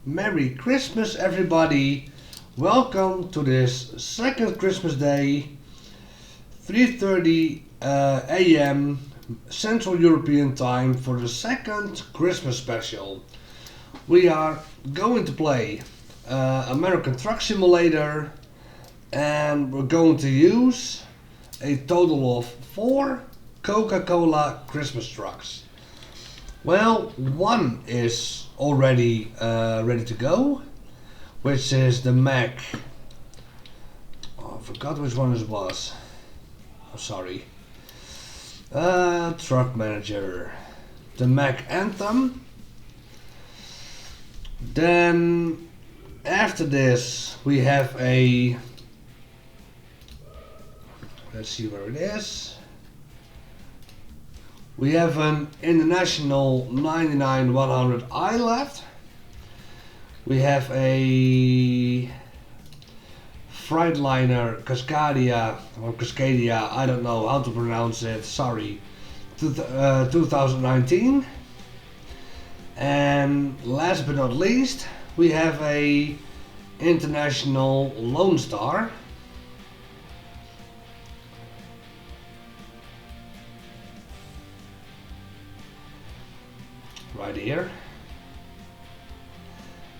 Merry Christmas, everybody. Welcome to this second Christmas day, 3:30 a.m. Central European Time for the second Christmas special. We are going to play American Truck Simulator, and we're going to use a total of 4 Coca Cola Christmas trucks. Well, one is already ready to go, which is the Mac. Oh, I forgot which one it was. Oh, sorry. Truck Manager. The Mac Anthem. Then after this we have a, let's see where it is. We have an International 99-100i left. We have a Freightliner Cascadia or Cascadia, I don't know how to pronounce it, sorry, 2019. And last but not least, we have a International Lone Star. Right here.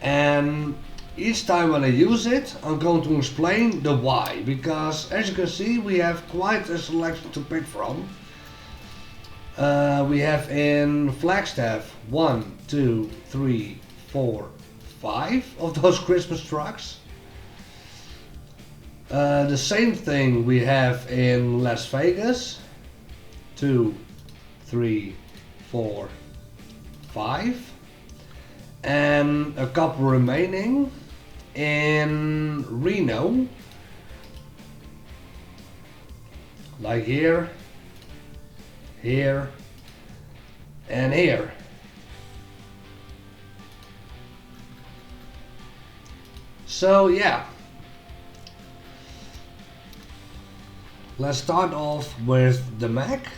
And each time when I use it, I'm going to explain the why, because as you can see we have quite a selection to pick from. We have in Flagstaff 1, 2, 3, 4, 5 of those Christmas trucks. The same thing we have in Las Vegas, 2, 3, 4, 5, and a couple remaining in Reno, like here, here, and here. So yeah, let's start off with the Mac.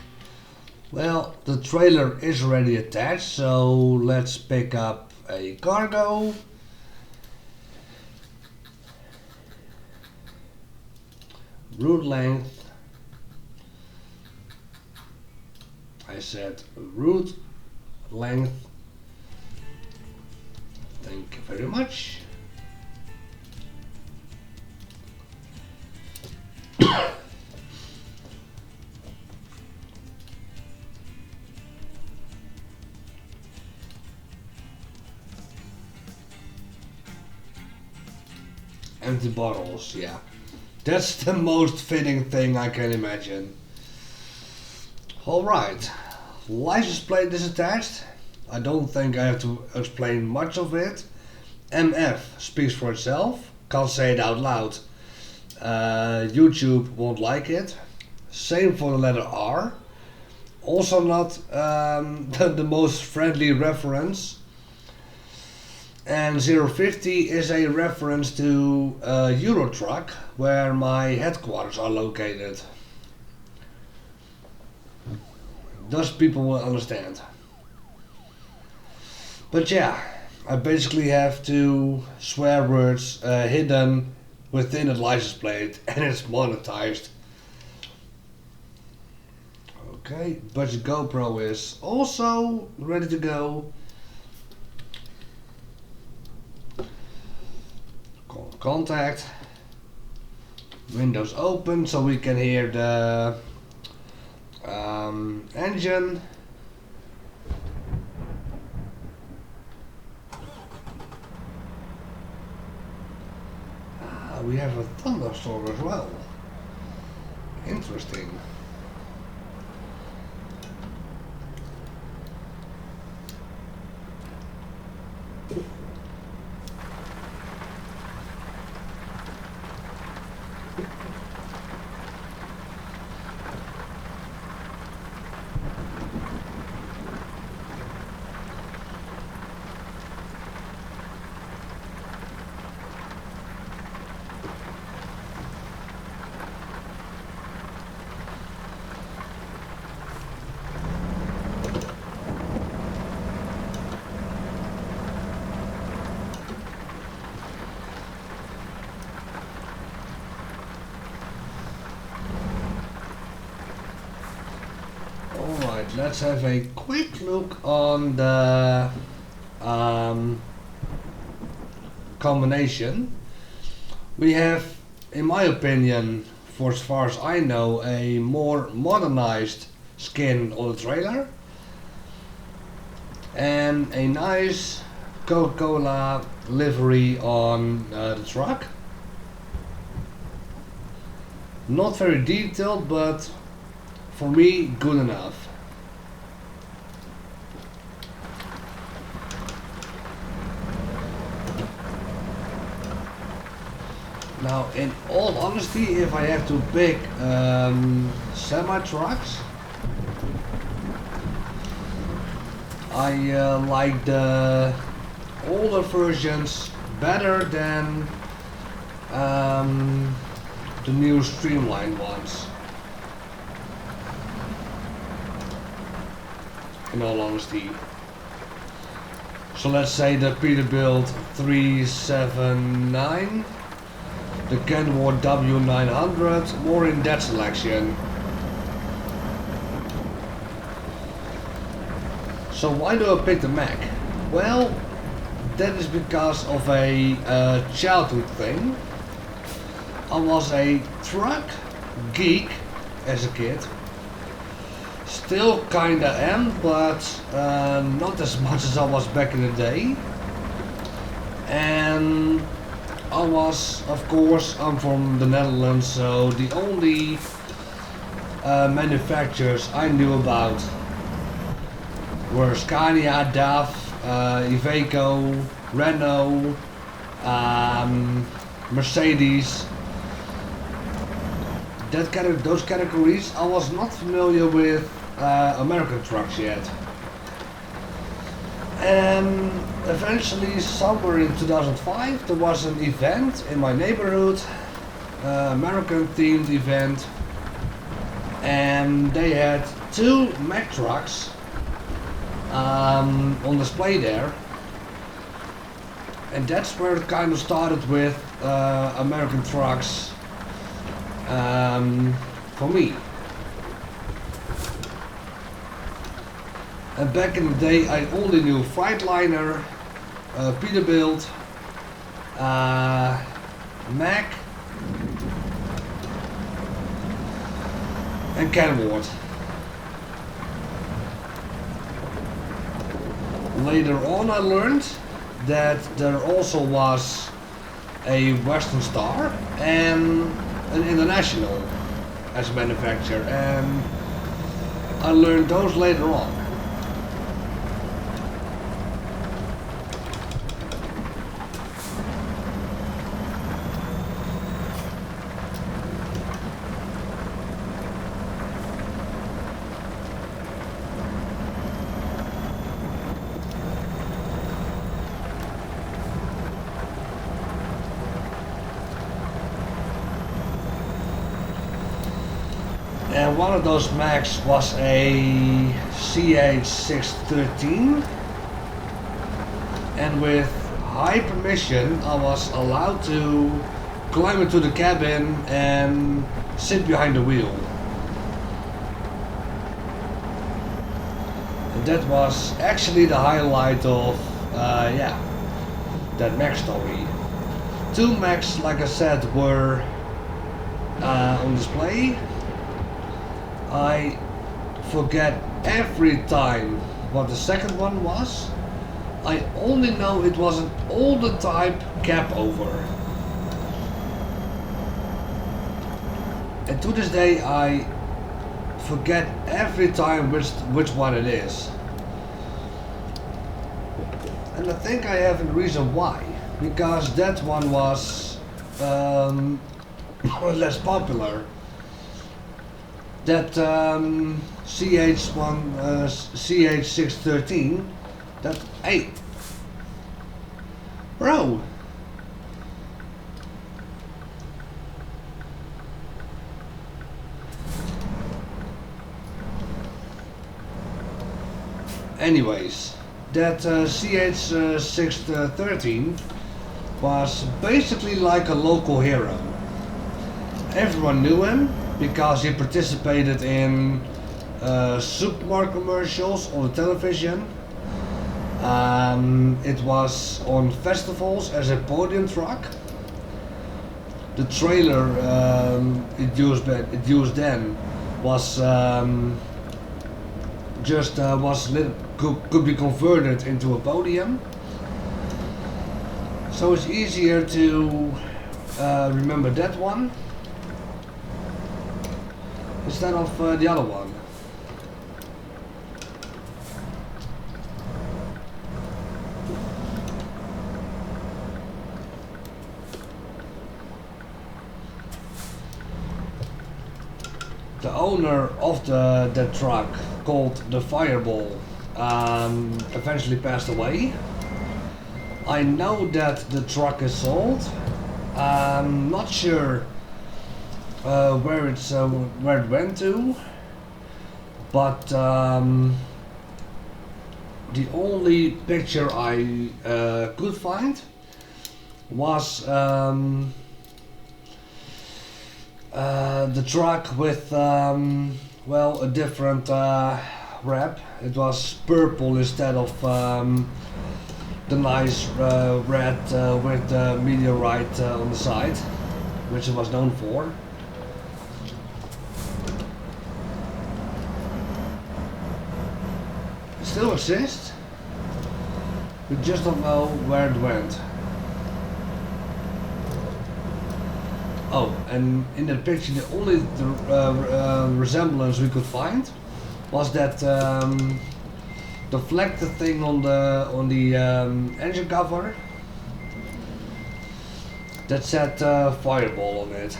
Well, the trailer is already attached, so let's pick up a cargo. Route length. I said route length. Thank you very much. Empty bottles, yeah. That's the most fitting thing I can imagine. Alright, license plate is attached. I don't think I have to explain much of it. MF speaks for itself. Can't say it out loud. YouTube won't like it. Same for the letter R. Also not the most friendly reference. And 050 is a reference to Eurotruck, where my headquarters are located. Thus people will understand. But yeah, I basically have to swear words hidden within a license plate, and it's monetized. Okay, budget GoPro is also ready to go. Contact. Windows open so we can hear the engine. We have a thunderstorm as well. Interesting. Alright, let's have a quick look on the combination. We have, in my opinion, for as far as I know, a more modernized skin on the trailer and a nice Coca Cola livery on the truck. Not very detailed, but for me, good enough. Now, in all honesty, if I have to pick semi-trucks, I like the older versions better than the new streamlined ones. In all honesty. So let's say the Peterbilt 379, the Kenworth W900, more in that selection. So why do I pick the Mac? Well, that is because of a childhood thing. I was a truck geek as a kid. Still kinda am, but not as much as I was back in the day. And I was, of course, I'm from the Netherlands, so the only manufacturers I knew about were Scania, DAF, Iveco, Renault, Mercedes. Those categories. I was not familiar with American trucks yet. And eventually, somewhere in 2005, there was an event in my neighborhood, American themed event, and they had two Mack trucks on display there. And that's where it kind of started with American trucks for me. And back in the day I only knew Freightliner, Peterbilt, Mack and Kenworth. Later on I learned that there also was a Western Star and an International as a manufacturer, and I learned those later on. And one of those Macs was a CH613, and with high permission I was allowed to climb into the cabin and sit behind the wheel. And that was actually the highlight of that Mac story. Two Macs, like I said, were on display. I forget every time what the second one was. I only know it was an older type cap over. And to this day I forget every time which one it is. And I think I have a reason why. Because that one was less popular. That CH613, that, hey, bro. Anyways, that CH613 was basically like a local hero. Everyone knew him because he participated in supermarket commercials on the television. It was on festivals as a podium truck. The trailer it used then was could be converted into a podium. So it's easier to remember that one instead of the other one. The owner of the truck, called the Fireball, eventually passed away. I know that the truck is sold. I'm not sure where it went to, but the only picture I could find was the truck with a different wrap. It was purple instead of the nice red with the meteorite on the side, which it was known for. It still exists. We just don't know where it went. Oh, and in the picture the only resemblance we could find was that deflected thing on the engine cover that said Fireball on it.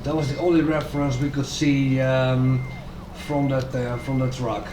That was the only reference we could see from that truck.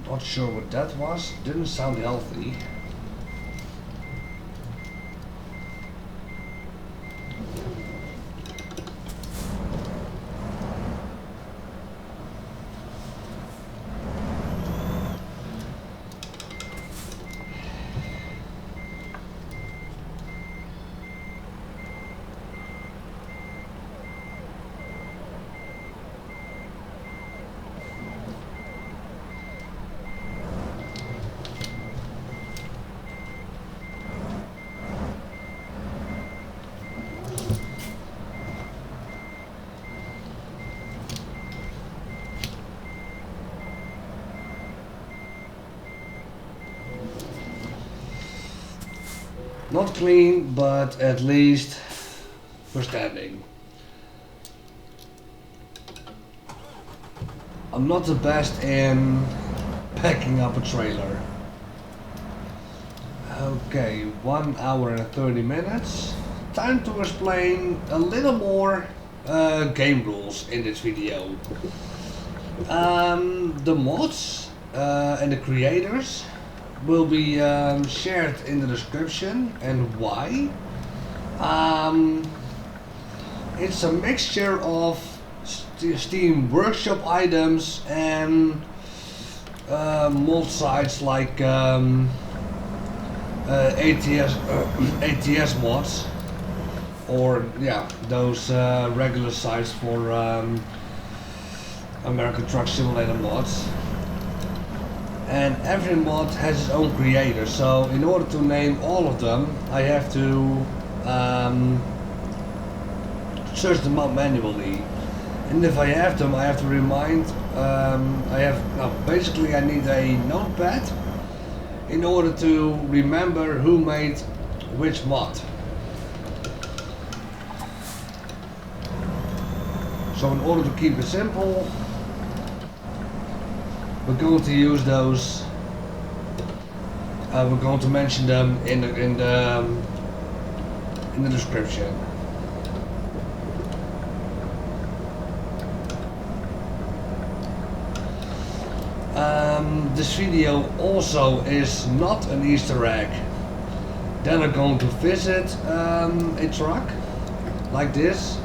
Not sure what that was. Didn't sound healthy. Not clean, but at least we're standing. I'm not the best in packing up a trailer. Okay, 1 hour and 30 minutes. Time to explain a little more game rules in this video. The mods and the creators will be shared in the description, and why. It's a mixture of Steam Workshop items and mod sites like ATS mods, or yeah, those regular sites for American Truck Simulator mods. And every mod has its own creator, so in order to name all of them I have to search them up manually. And if I have them, I have to remind, basically I need a notepad in order to remember who made which mod. So in order to keep it simple, we're going to use those. We're going to mention them in the description. this video also is not an Easter egg. Then I'm going to visit a truck like this.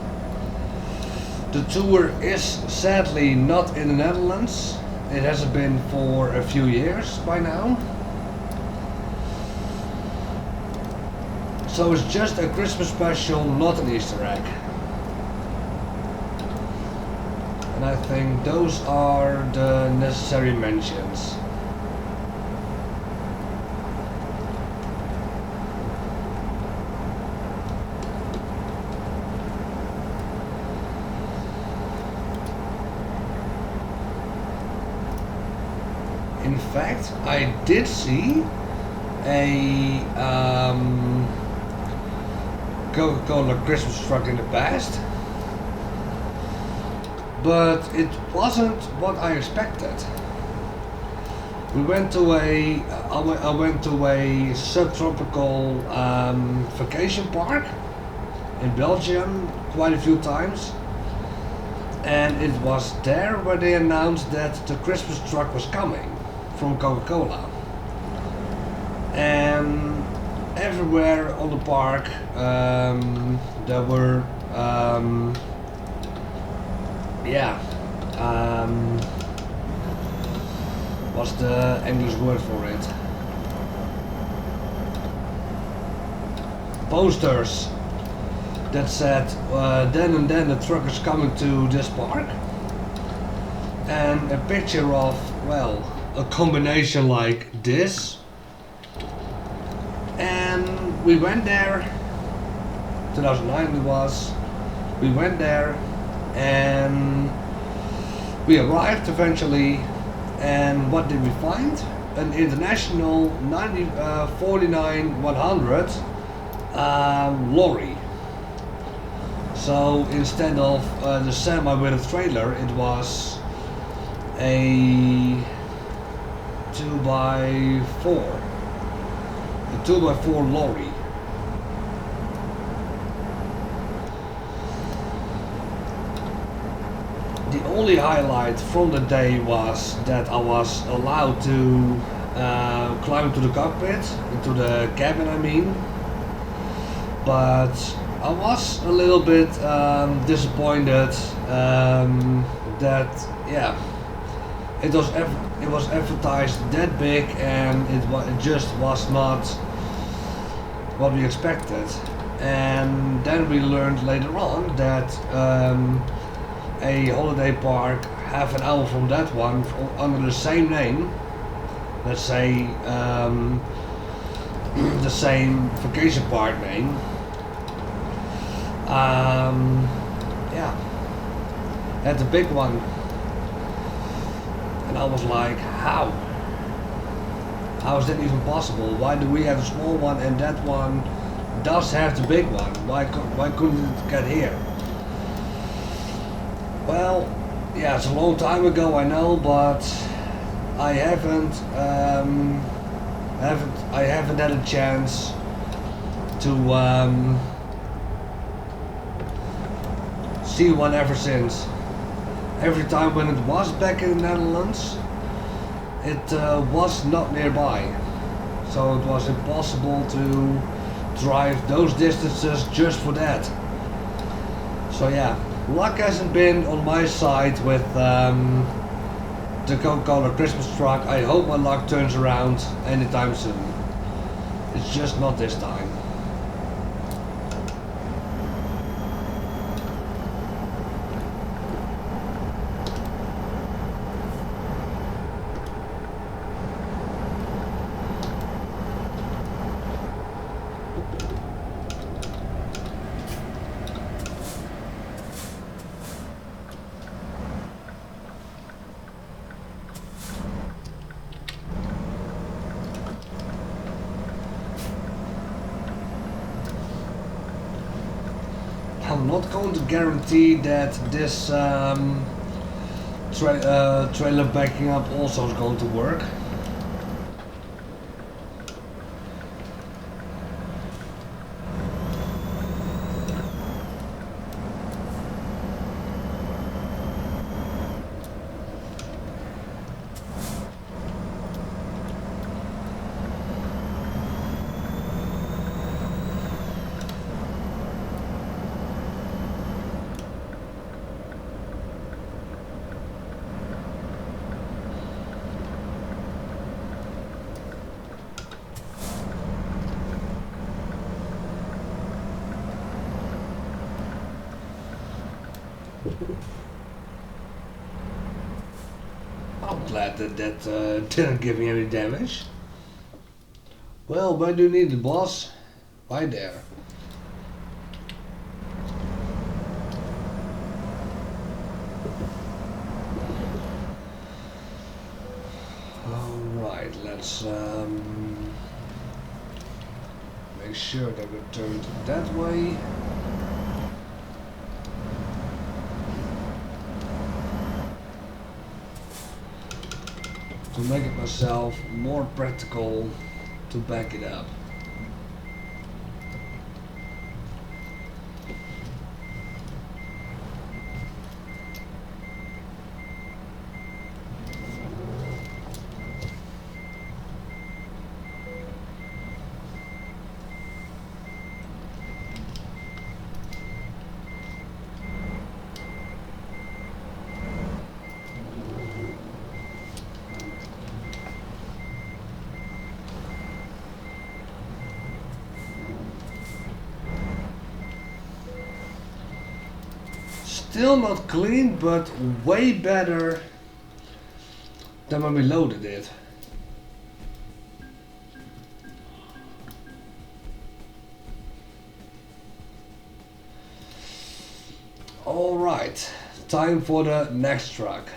The tour is sadly not in the Netherlands. It hasn't been for a few years by now. So it's just a Christmas special, not an Easter egg. And I think those are the necessary mentions. In fact, I did see a Coca Cola Christmas truck in the past, but it wasn't what I expected. We went to I went to a subtropical vacation park in Belgium quite a few times, and it was there where they announced that the Christmas truck was coming from Coca-Cola. And everywhere on the park there were what's the English word for it? Posters that said then and then the truck is coming to this park, and a picture of, well, a combination like this. And we went there, 2009 it was, we went there and we arrived eventually, and what did we find? An international 49-100 lorry. So instead of the semi with a trailer, it was a 2x4. A 2x4 lorry. The only highlight from the day was that I was allowed to climb to the cockpit, into the cabin I mean, but I was a little bit disappointed that, yeah, it was advertised that big, and it just was not what we expected. And then we learned later on that a holiday park half an hour from that one, under the same name, let's say the same vacation park name, had the big one. And I was like, how? How is that even possible? Why do we have a small one and that one does have the big one? Why couldn't it get here? Well, yeah, it's a long time ago, I know, but I haven't had a chance to see one ever since. Every time when it was back in the Netherlands, it was not nearby, so it was impossible to drive those distances just for that. So yeah, luck hasn't been on my side with the Coca Cola Christmas truck. I hope my luck turns around anytime soon. It's just not this time. I'm not going to guarantee that this trailer backing up also is going to work. I'm glad that didn't give me any damage. Well, where do you need the boss? Right there. Alright, let's make sure that we're turned that way. To make it myself more practical to back it up. Still not clean, but way better than when we loaded it. Alright, time for the next truck.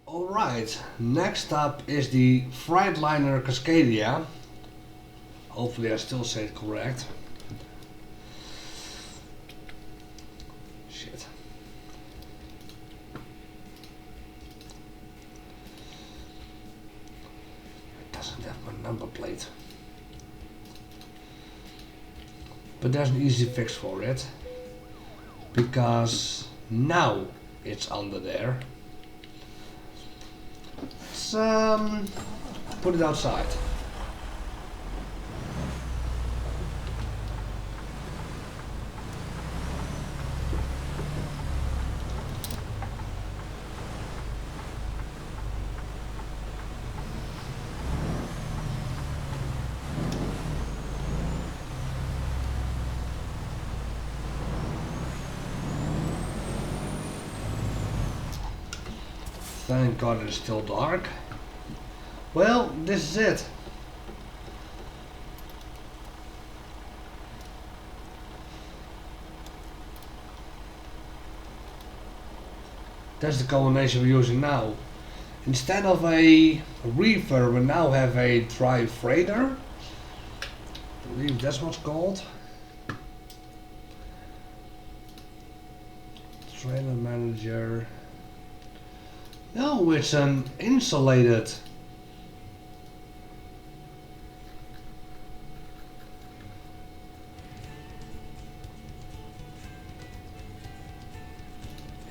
Alright, next up is the Freightliner Cascadia. Hopefully I still say it correct. Shit. It doesn't have my number plate. But there's an easy fix for it. Because now it's under there. Let's put it outside. Thank God it's still dark. Well, this is it. That's the combination we're using now. Instead of a reefer, we now have a dry freighter. I believe that's what's called. Trailer manager. No, it's an insulated.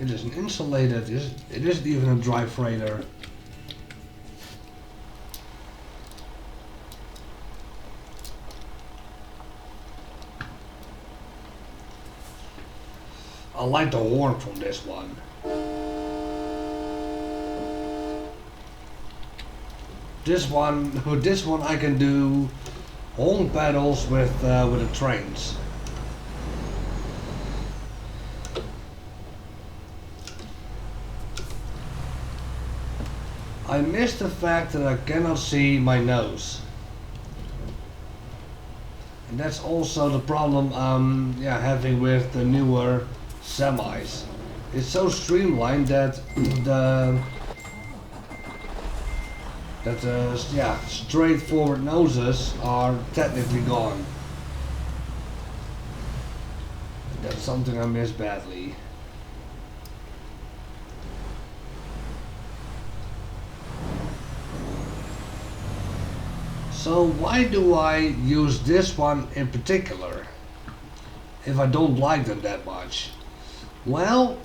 It is an insulated, it isn't even a dry freighter. I like the horn from this one. With this one I can do horn pedals with the trains. I miss the fact that I cannot see my nose. And that's also the problem I'm having with the newer semis. It's so streamlined that straightforward noses are technically gone. That's something I miss badly. So why do I use this one in particular if I don't like them that much? Well,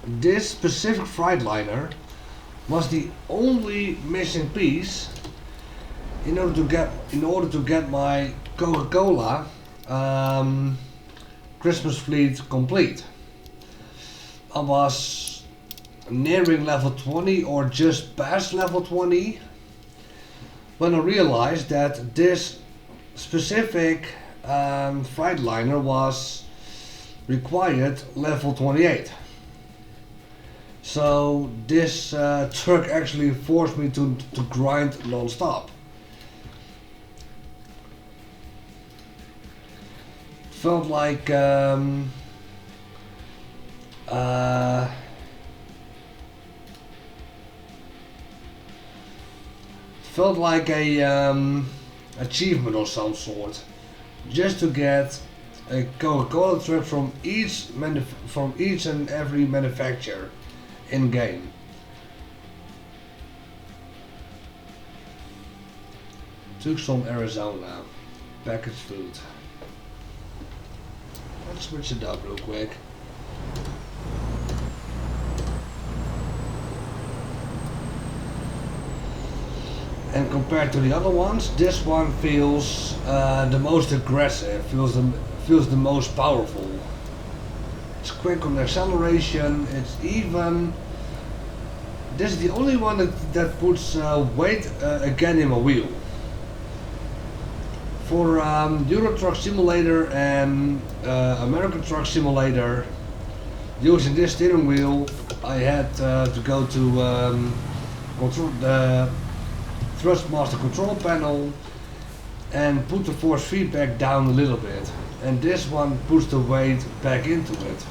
this specific Freightliner was the only missing piece in order to get my Coca Cola Christmas fleet complete. I was nearing level 20 or just past level 20 when I realized that this specific Freightliner was required level 28. So this truck actually forced me to grind non-stop. Felt like felt like a achievement of some sort, just to get a Coca Cola truck from each and every manufacturer in game. Took some Arizona packaged food. Let's switch it up real quick. And compared to the other ones, this one feels the most aggressive, feels the most powerful. It's quick on the acceleration, it's even. This is the only one that puts weight again in my wheel. For Euro Truck Simulator and American Truck Simulator, using this steering wheel, I had to go to control the Thrustmaster control panel and put the force feedback down a little bit, and this one puts the weight back into it.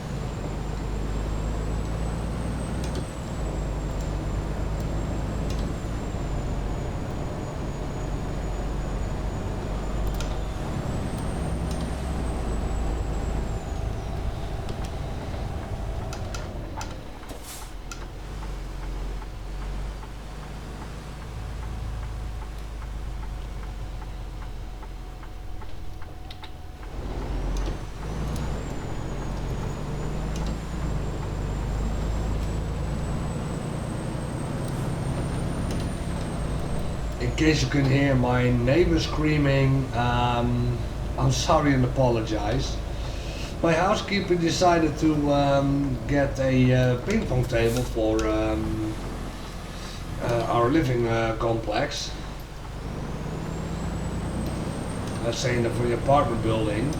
In case you can hear my neighbor screaming, I'm sorry and apologize. My housekeeper decided to get a ping pong table for our living complex. Let's say for the apartment building.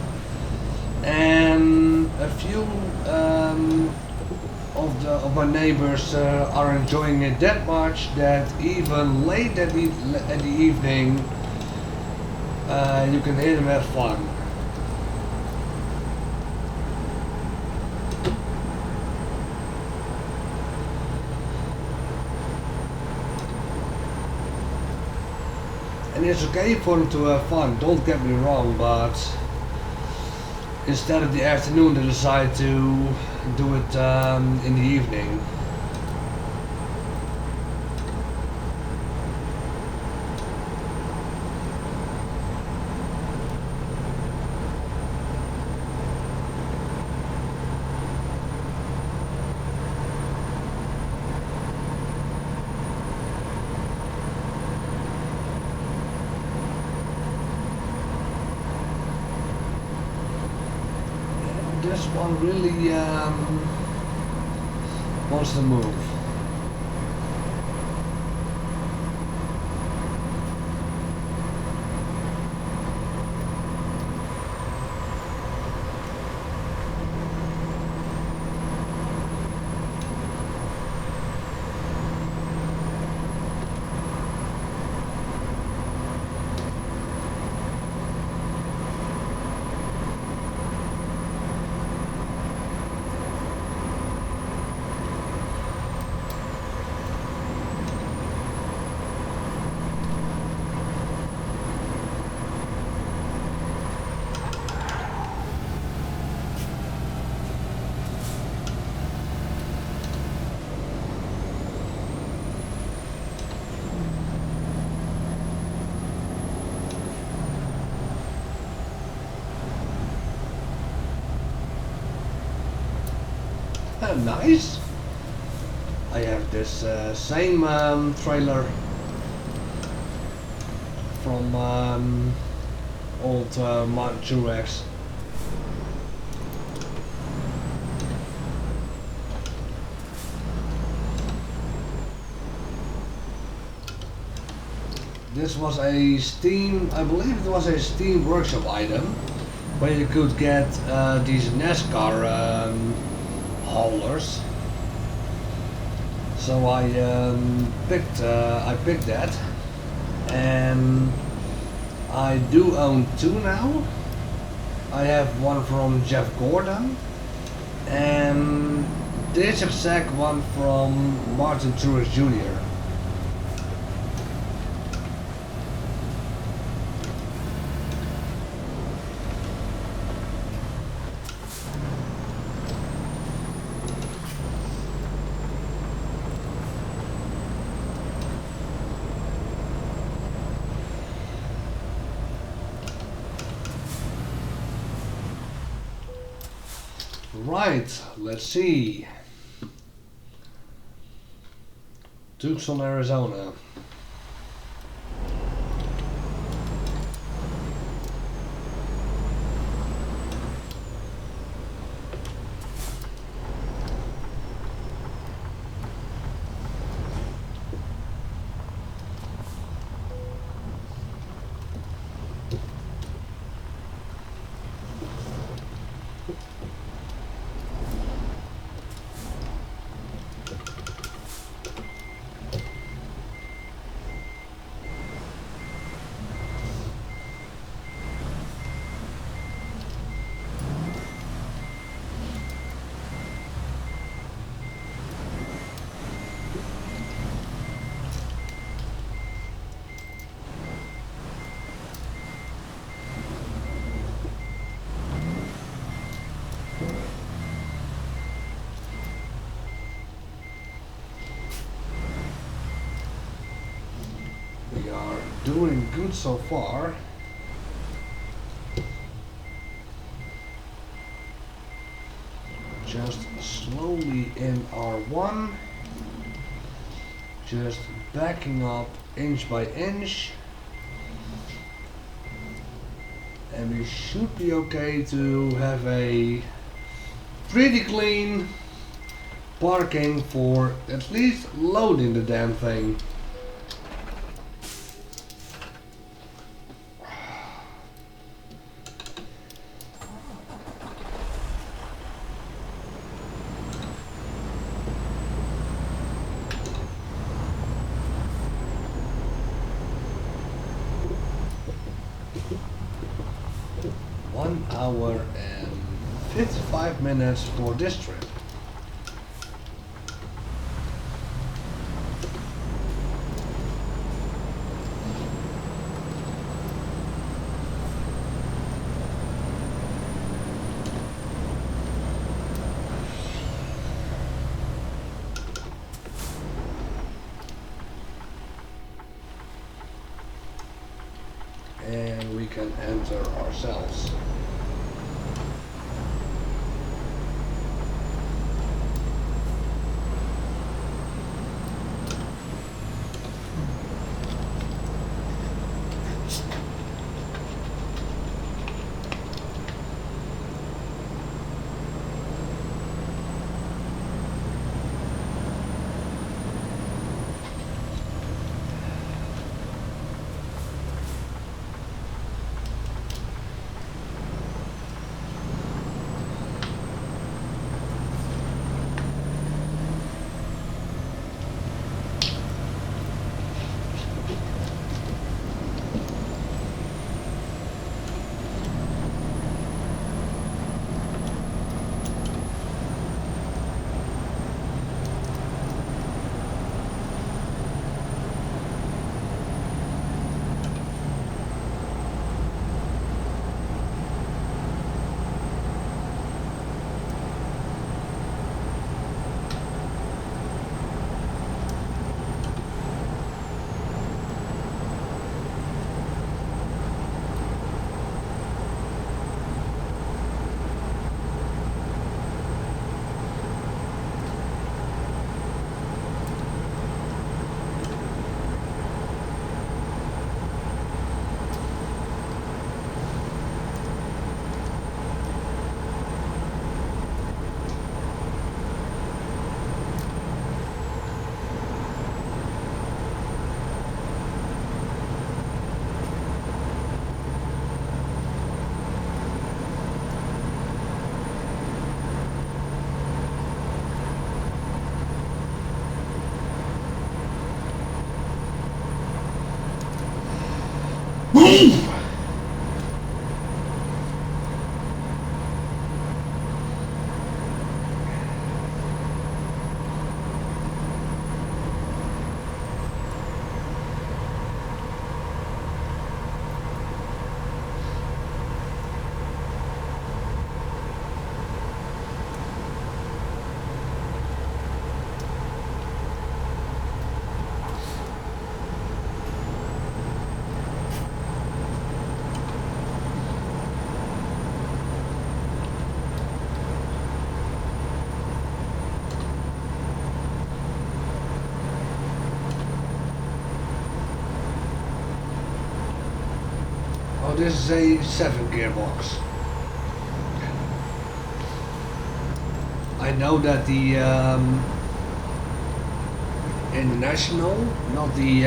And a few of my neighbors are enjoying it that much that even late at the evening you can hear them have fun. And it's okay for them to have fun, don't get me wrong, but instead of the afternoon they decide to do it in the evening. This one really wants to move. Nice. I have this same trailer from old Truex. This was a Steam, I believe it was a Steam Workshop item, where you could get these NASCAR haulers. So I picked that, and I do own two now. I have one from Jeff Gordon, and this exact one from Martin Truex Jr. Right, let's see. Tucson, Arizona. We are doing good so far. Just slowly in R1, just backing up inch by inch, and we should be okay to have a pretty clean parking for at least loading the damn thing. One hour and 55 minutes for this trip. And we can enter ourselves. Oh, this is a 7 gearbox. I know that the International, not the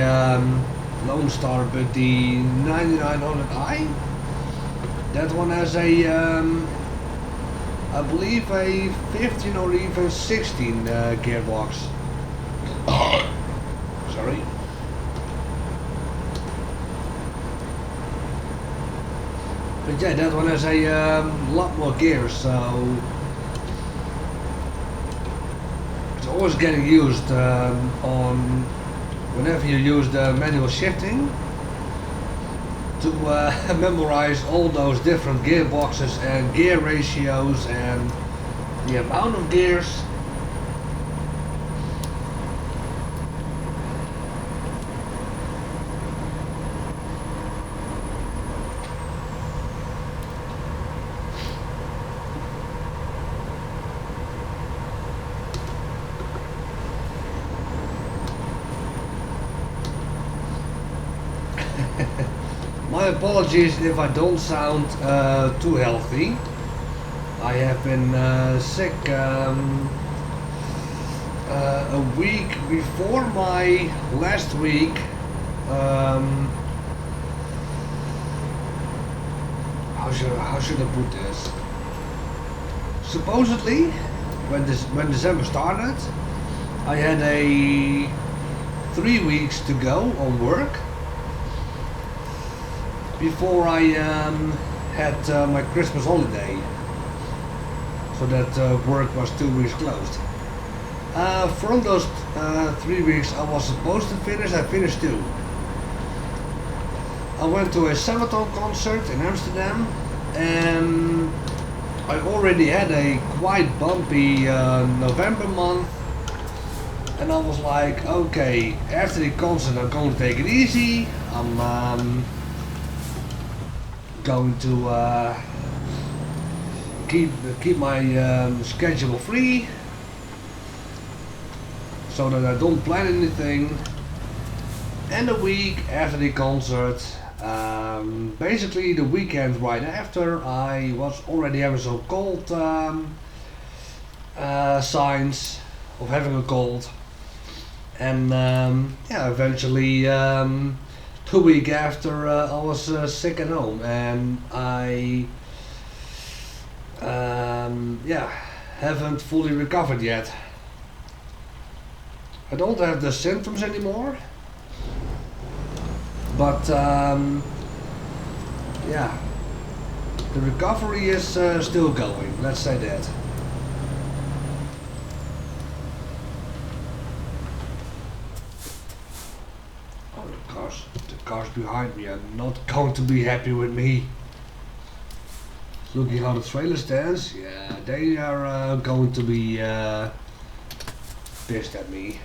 Lone Star, but the 9900i, that one has a, I believe a 15 or even 16 gearbox. Sorry. But yeah, that one has a lot more gears, so it's always getting used on whenever you use the manual shifting to memorize all those different gearboxes and gear ratios and the amount of gears. My apologies if I don't sound too healthy. I have been sick a week before my last week. How should I put this? Supposedly, when December started, I had a 3 weeks to go on work before I had my Christmas holiday, so that work was 2 weeks closed. From those 3 weeks I was supposed to finish, I finished 2. I went to a Sabaton concert in Amsterdam, and I already had a quite bumpy November month, and I was like, okay, after the concert I'm going to take it easy. I'm going to keep my schedule free so that I don't plan anything. And a week after the concert, basically the weekend right after, I was already having some cold signs of having a cold, and yeah, eventually 2 weeks after I was sick at home, and I yeah, haven't fully recovered yet. I don't have the symptoms anymore, but yeah, the recovery is still going, let's say that. Oh, the cars behind me are not going to be happy with me. Looking how the trailer stands, yeah, they are going to be pissed at me.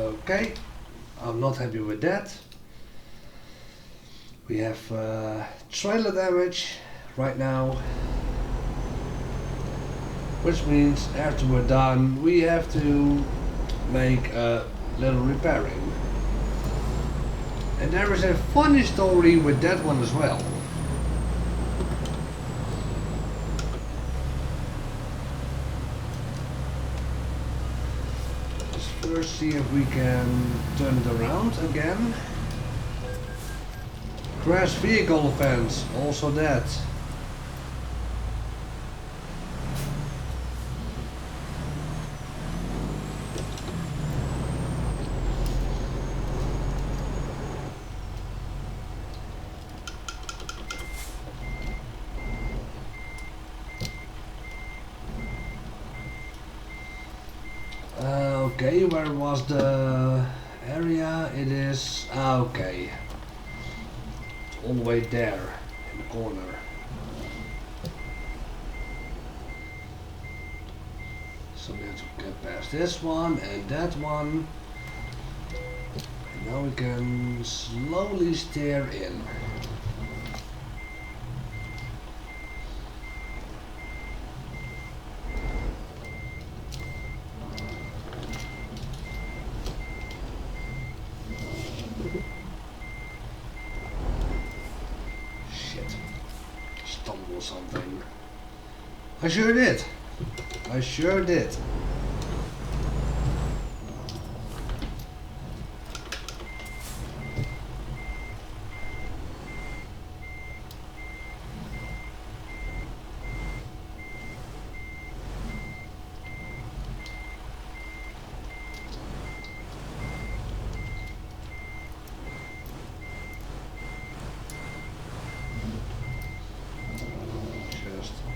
Okay, I'm not happy with that. We have trailer damage right now, which means after we're done we have to make a little repairing. And there is a funny story with that one as well. Let's first see if we can turn it around again. Crash vehicle offense, also that. Okay, where was the area? It is okay. All the way there in the corner. So we have to get past this one and that one. And now we can slowly steer in. Something. I sure did. I sure did.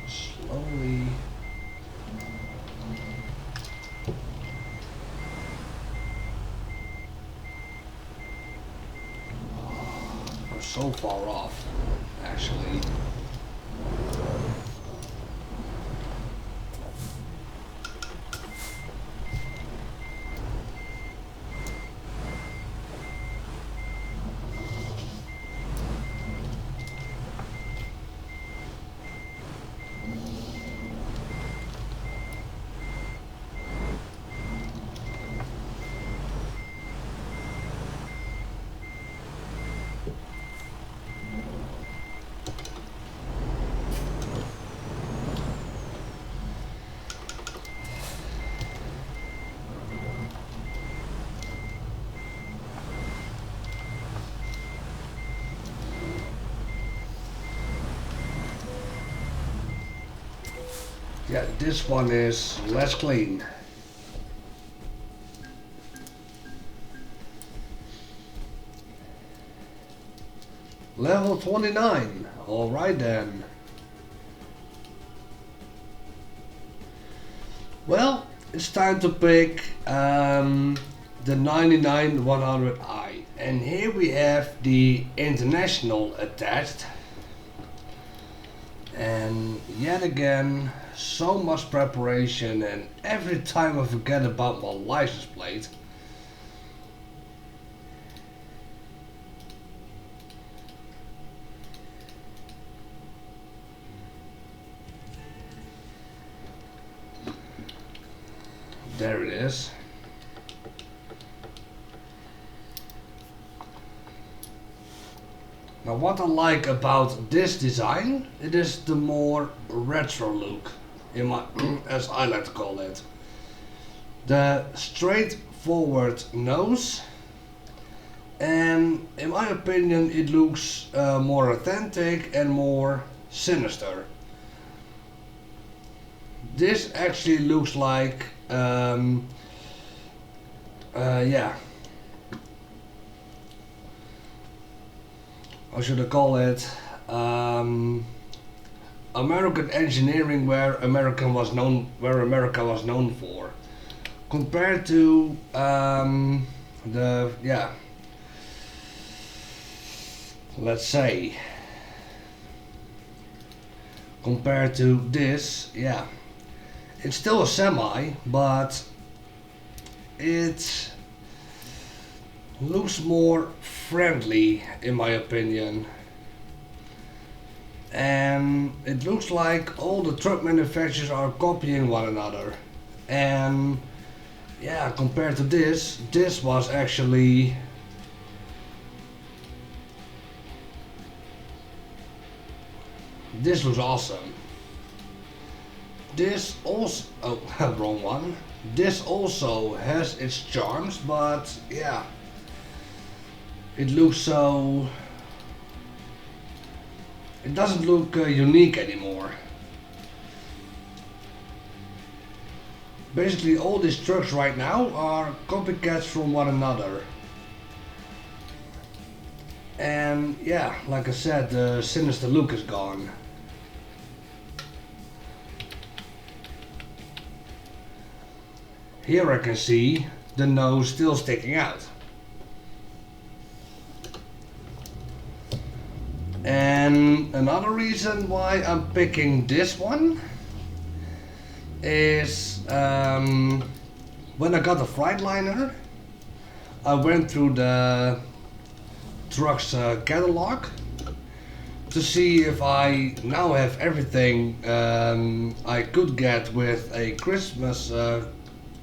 Slowly. We're so far off, actually. Yeah, this one is less clean. Level 29. Alright then. Well, it's time to pick the 99-100i. And here we have the International attached. And yet again, so much preparation, and every time I forget about my license plate. There it is. Now what I like about this design, it is the more retro look, in my, as I like to call it. The straightforward nose, and in my opinion it looks more authentic and more sinister. This actually looks like, yeah. How should I call it? American engineering, where America was known for, compared to let's say, compared to this, yeah, it's still a semi, but it's looks more friendly in my opinion. And it looks like all the truck manufacturers are copying one another. And yeah, compared to this was actually this looks awesome. This also, oh, wrong one. This also has its charms, but yeah, it looks so, it doesn't look unique anymore. Basically all these trucks right now are copycats from one another. And yeah, like I said, the sinister look is gone. Here I can see the nose still sticking out. And another reason why I'm picking this one is when I got the Freightliner, I went through the truck's catalog to see if I now have everything I could get with a Christmas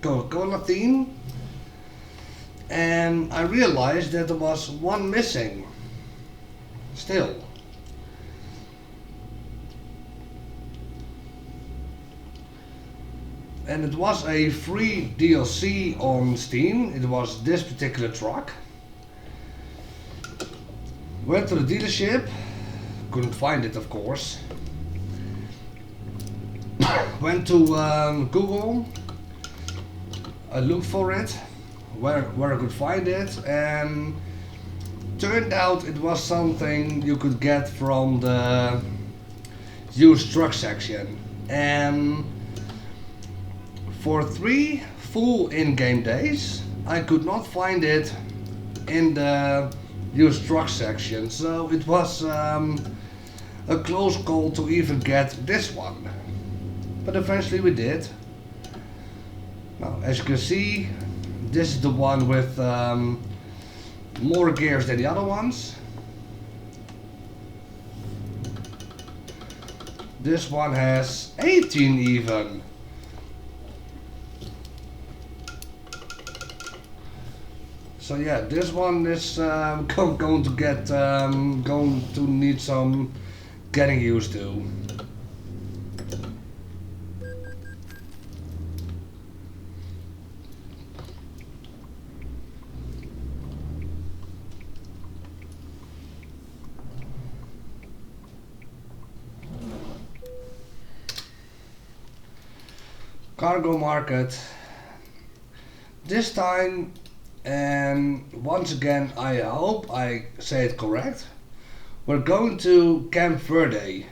Coca Cola theme, and I realized that there was one missing still. And it was a free DLC on Steam. It was this particular truck. Went to the dealership, couldn't find it of course. Went to Google, I looked for it, where I could find it, and turned out it was something you could get from the used truck section. And for 3 full in-game days I could not find it in the used truck section, so it was a close call to even get this one, but eventually we did. Now as you can see, this is the one with more gears than the other ones. This one has 18 even. So yeah, this one is going to get going to need some getting used to. Cargo market. This time, and once again I hope I say it correct, we're going to Camp Verde.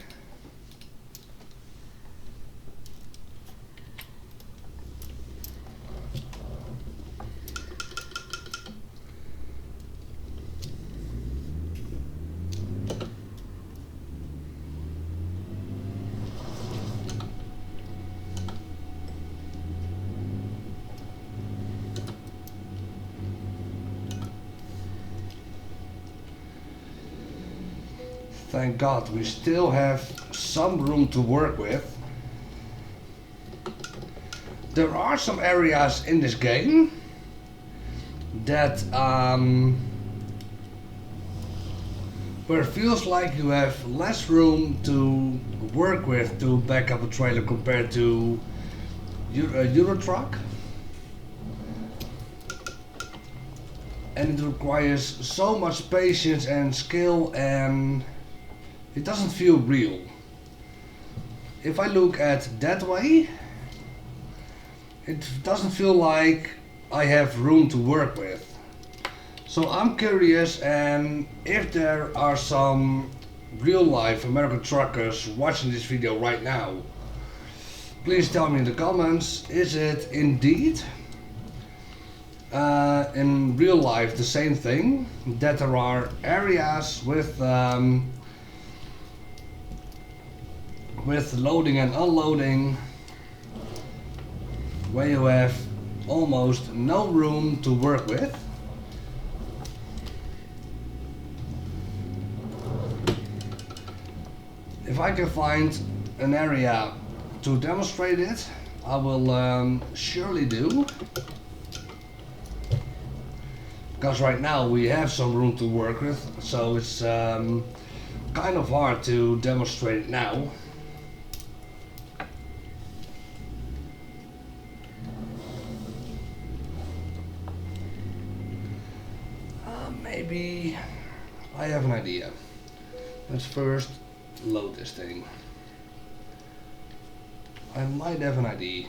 Thank God we still have some room to work with. There are some areas in this game that where it feels like you have less room to work with to back up a trailer compared to a Euro truck. And it requires so much patience and skill, and it doesn't feel real. If I look at that way, it doesn't feel like I have room to work with. So I'm curious, and if there are some real life American truckers watching this video right now, please tell me in the comments, is it indeed in real life the same thing, that there are areas with loading and unloading where you have almost no room to work with? If I can find an area to demonstrate it, I will surely do. Because right now we have some room to work with, so it's kind of hard to demonstrate it now. Maybe I have an idea. Let's first load this thing. I might have an idea.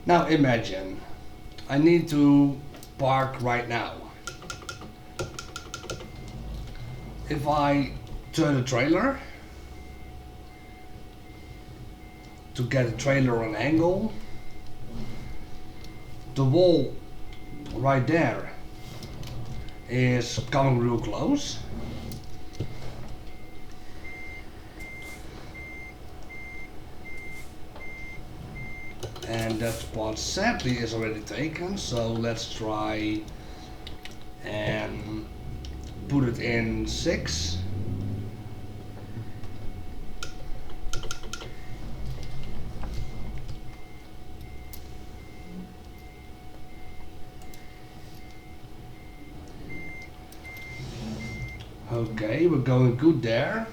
Now imagine, I need to park right now. If I turn the trailer to get the trailer on angle, the wall right there is coming real close. And that spot sadly is already taken, so let's try and put it in 6. Okay, we're going good there.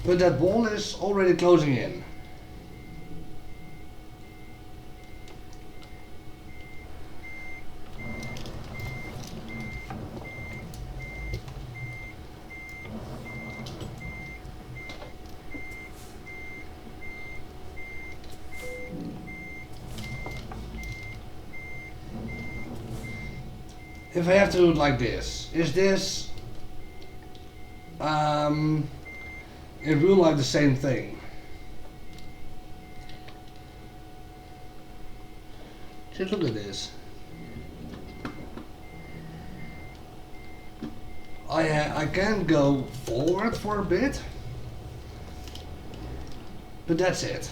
But that wall is already closing in. If I have to do it like this, is this in real life the same thing? Just look at this. I can go forward for a bit, but that's it.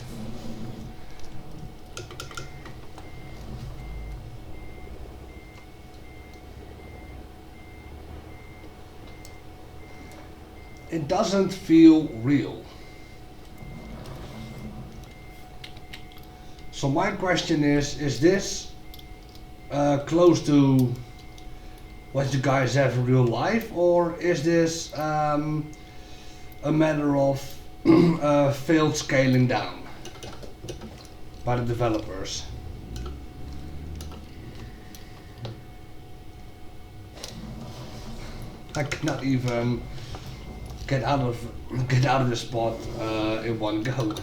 It doesn't feel real. So my question is this close to what you guys have in real life, or is this a matter of failed scaling down by the developers? I cannot even get out of this spot in one go.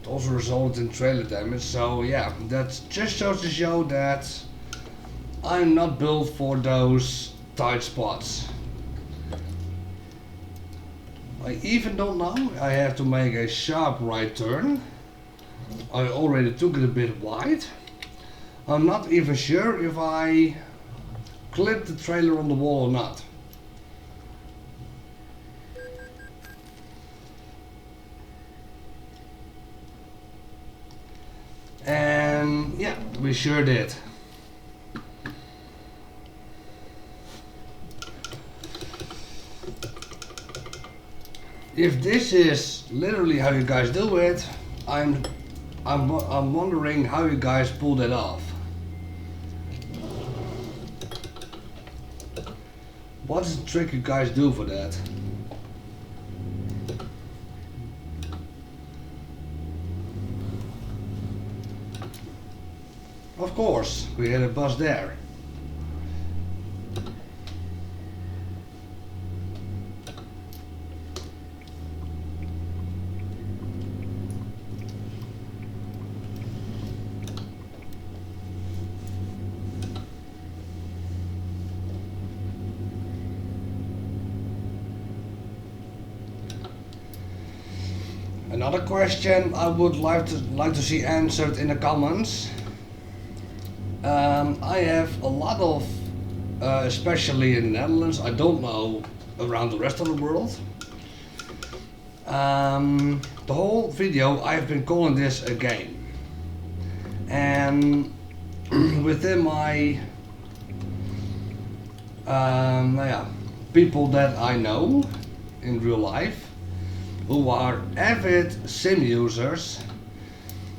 It also resulted in trailer damage, so yeah, that just shows to show that I'm not built for those tight spots. I even don't know, I have to make a sharp right turn. I already took it a bit wide. I'm not even sure if I clipped the trailer on the wall or not. And yeah, we sure did. If this is literally how you guys do it, I'm wondering how you guys pulled it off. What's the trick you guys do for that? Of course, we had a bus there. And Another question I would like to see answered in the comments. I have a lot of, especially in the Netherlands, I don't know around the rest of the world. The whole video I've been calling this a game. And within my people that I know in real life who are avid sim users,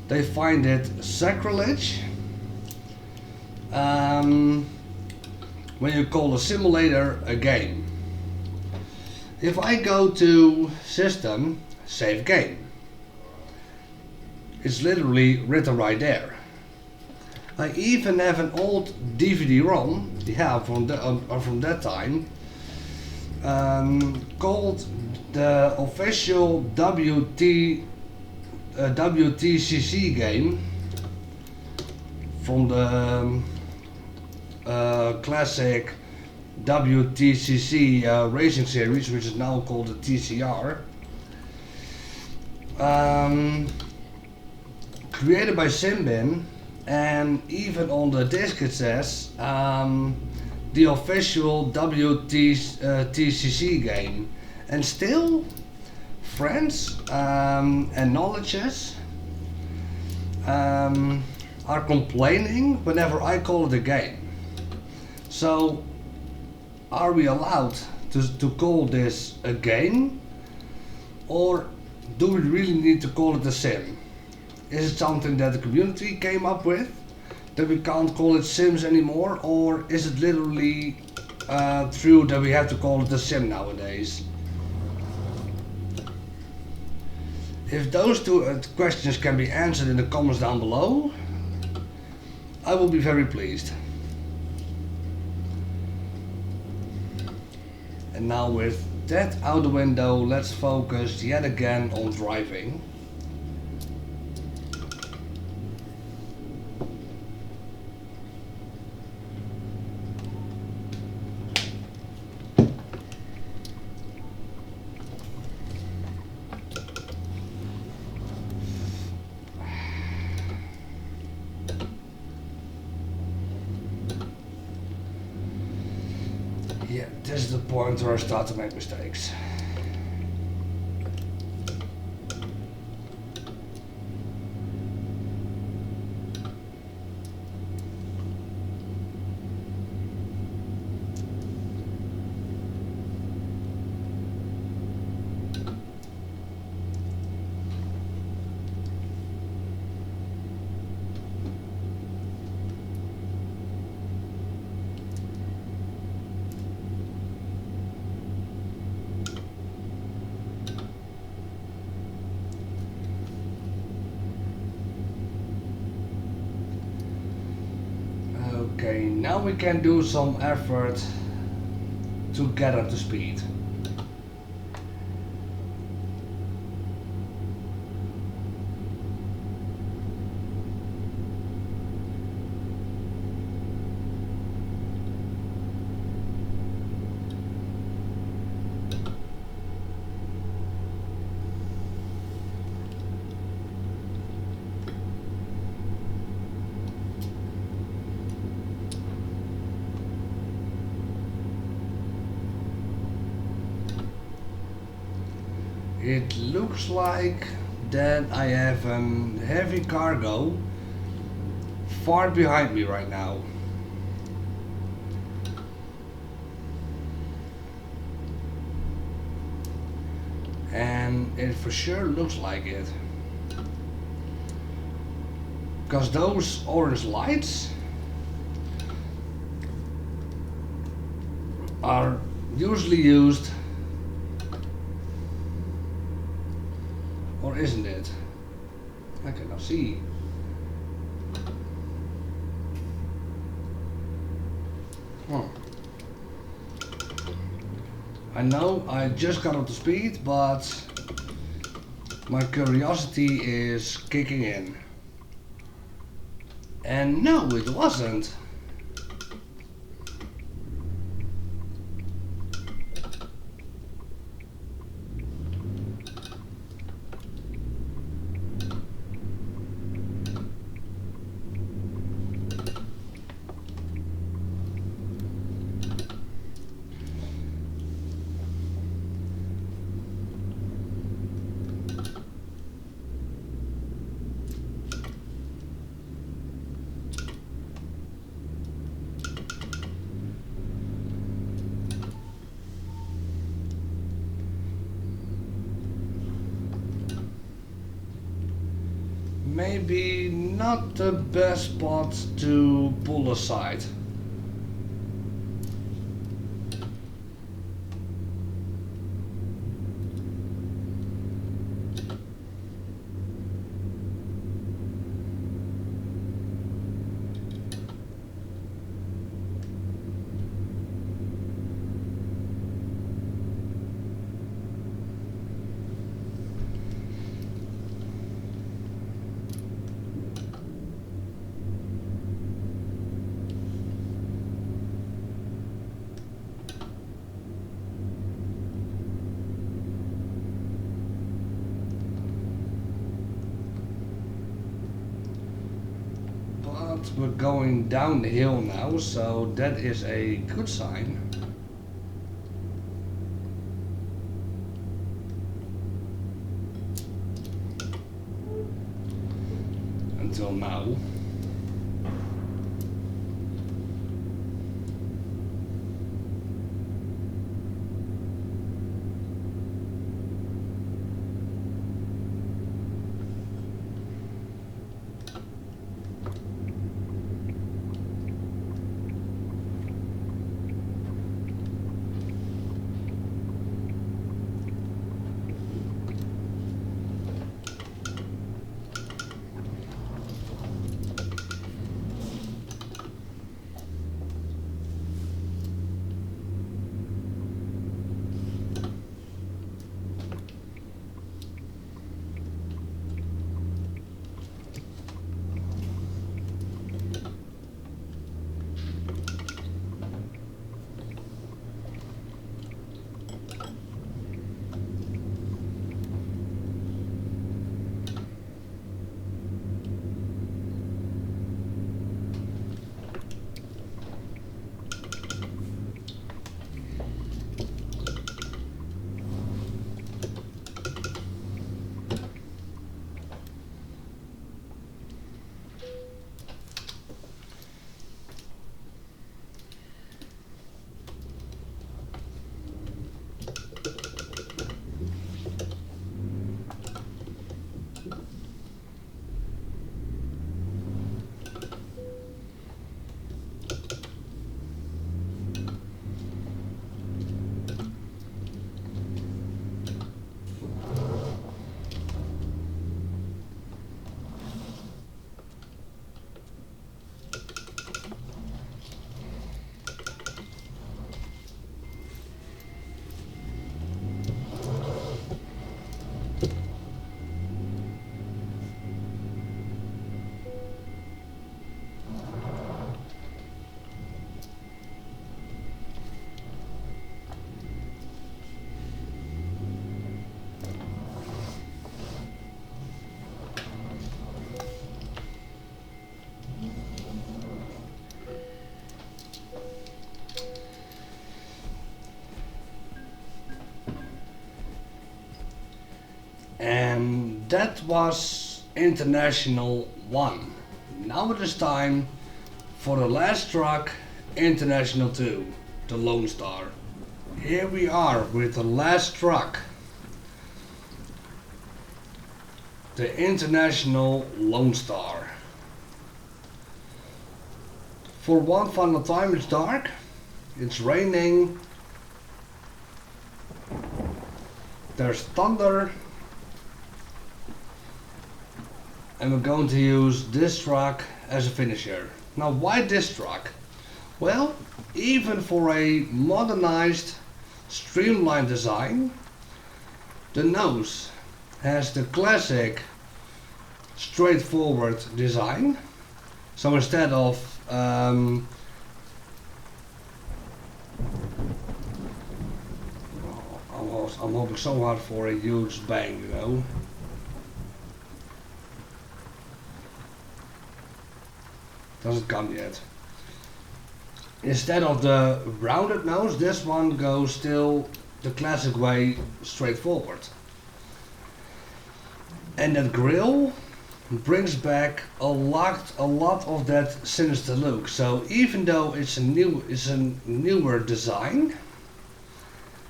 they find it sacrilege when you call a simulator a game. If I go to system, save game, it's literally written right there. I even have an old DVD-ROM, from that time, called the official WTCC game from the classic WTCC racing series, which is now called the TCR. Created by Simbin, and even on the disc it says the official WTCC game. And still, friends and knowledges are complaining whenever I call it a game. So, are we allowed to call this a game, or do we really need to call it a sim? Is it something that the community came up with, that we can't call it sims anymore, or is it literally true that we have to call it a sim nowadays? If those two questions can be answered in the comments down below, I will be very pleased. And now with that out the window, let's focus yet again on driving. Yeah, this is the point where I start to make mistakes. Okay, now we can do some effort to get up to speed. It looks like that I have a heavy cargo far behind me right now. And it for sure looks like it. Because those orange lights are usually used, or isn't it? I cannot see. Oh. I know I just got up to speed, but my curiosity is kicking in. And no, it wasn't. maybe not the best spot to pull aside. We're going down the hill now, so that is a good sign. Until now. And that was International 1. Now it is time for the last truck, International 2, the Lone Star. Here we are with the last truck, the International Lone Star. For one final time, it's dark, it's raining, there's thunder, and we're going to use this truck as a finisher. Now, why this truck? Well, even for a modernized, streamlined design, the nose has the classic straightforward design. So instead of I'm hoping so hard for a huge bang, you know. Doesn't come yet. Instead of the rounded nose, this one goes still the classic way, straightforward. And that grille brings back a lot of that sinister look. So even though it's a newer design,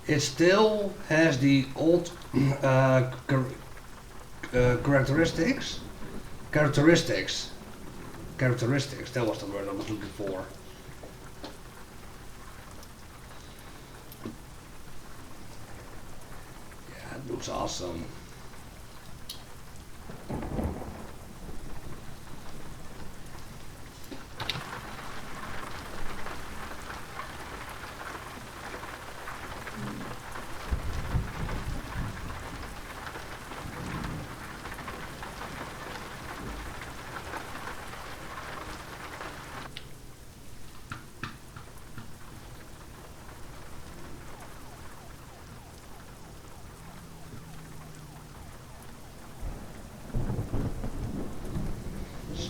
it still has the old characteristics characteristics. Characteristics, that was the word I was looking for. Yeah, it looks awesome.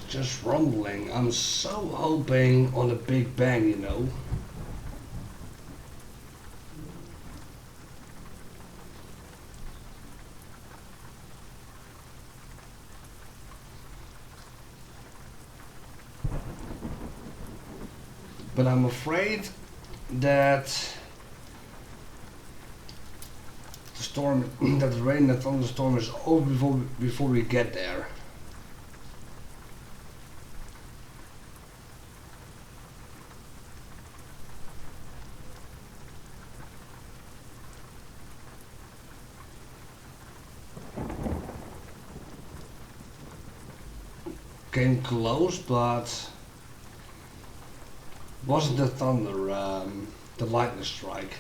Just rumbling. I'm so hoping on a big bang, you know. But I'm afraid that the storm, that the rain and thunderstorm is over before we get there. Came close, but wasn't the thunder, the lightning strike.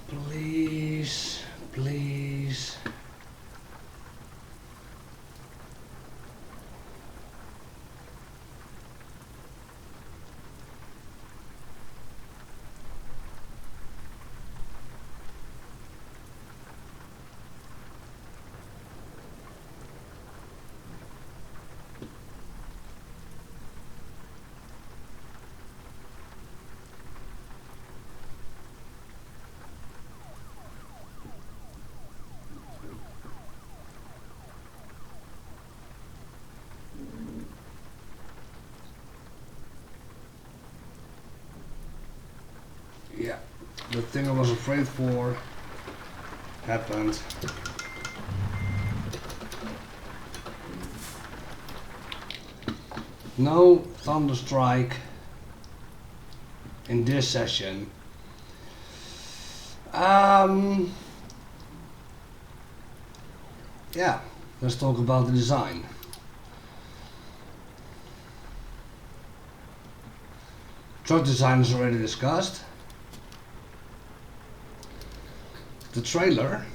Please, please. Yeah, the thing I was afraid for happened. No Thunderstrike in this session. Yeah, let's talk about the design. Truck design is already discussed. The trailer.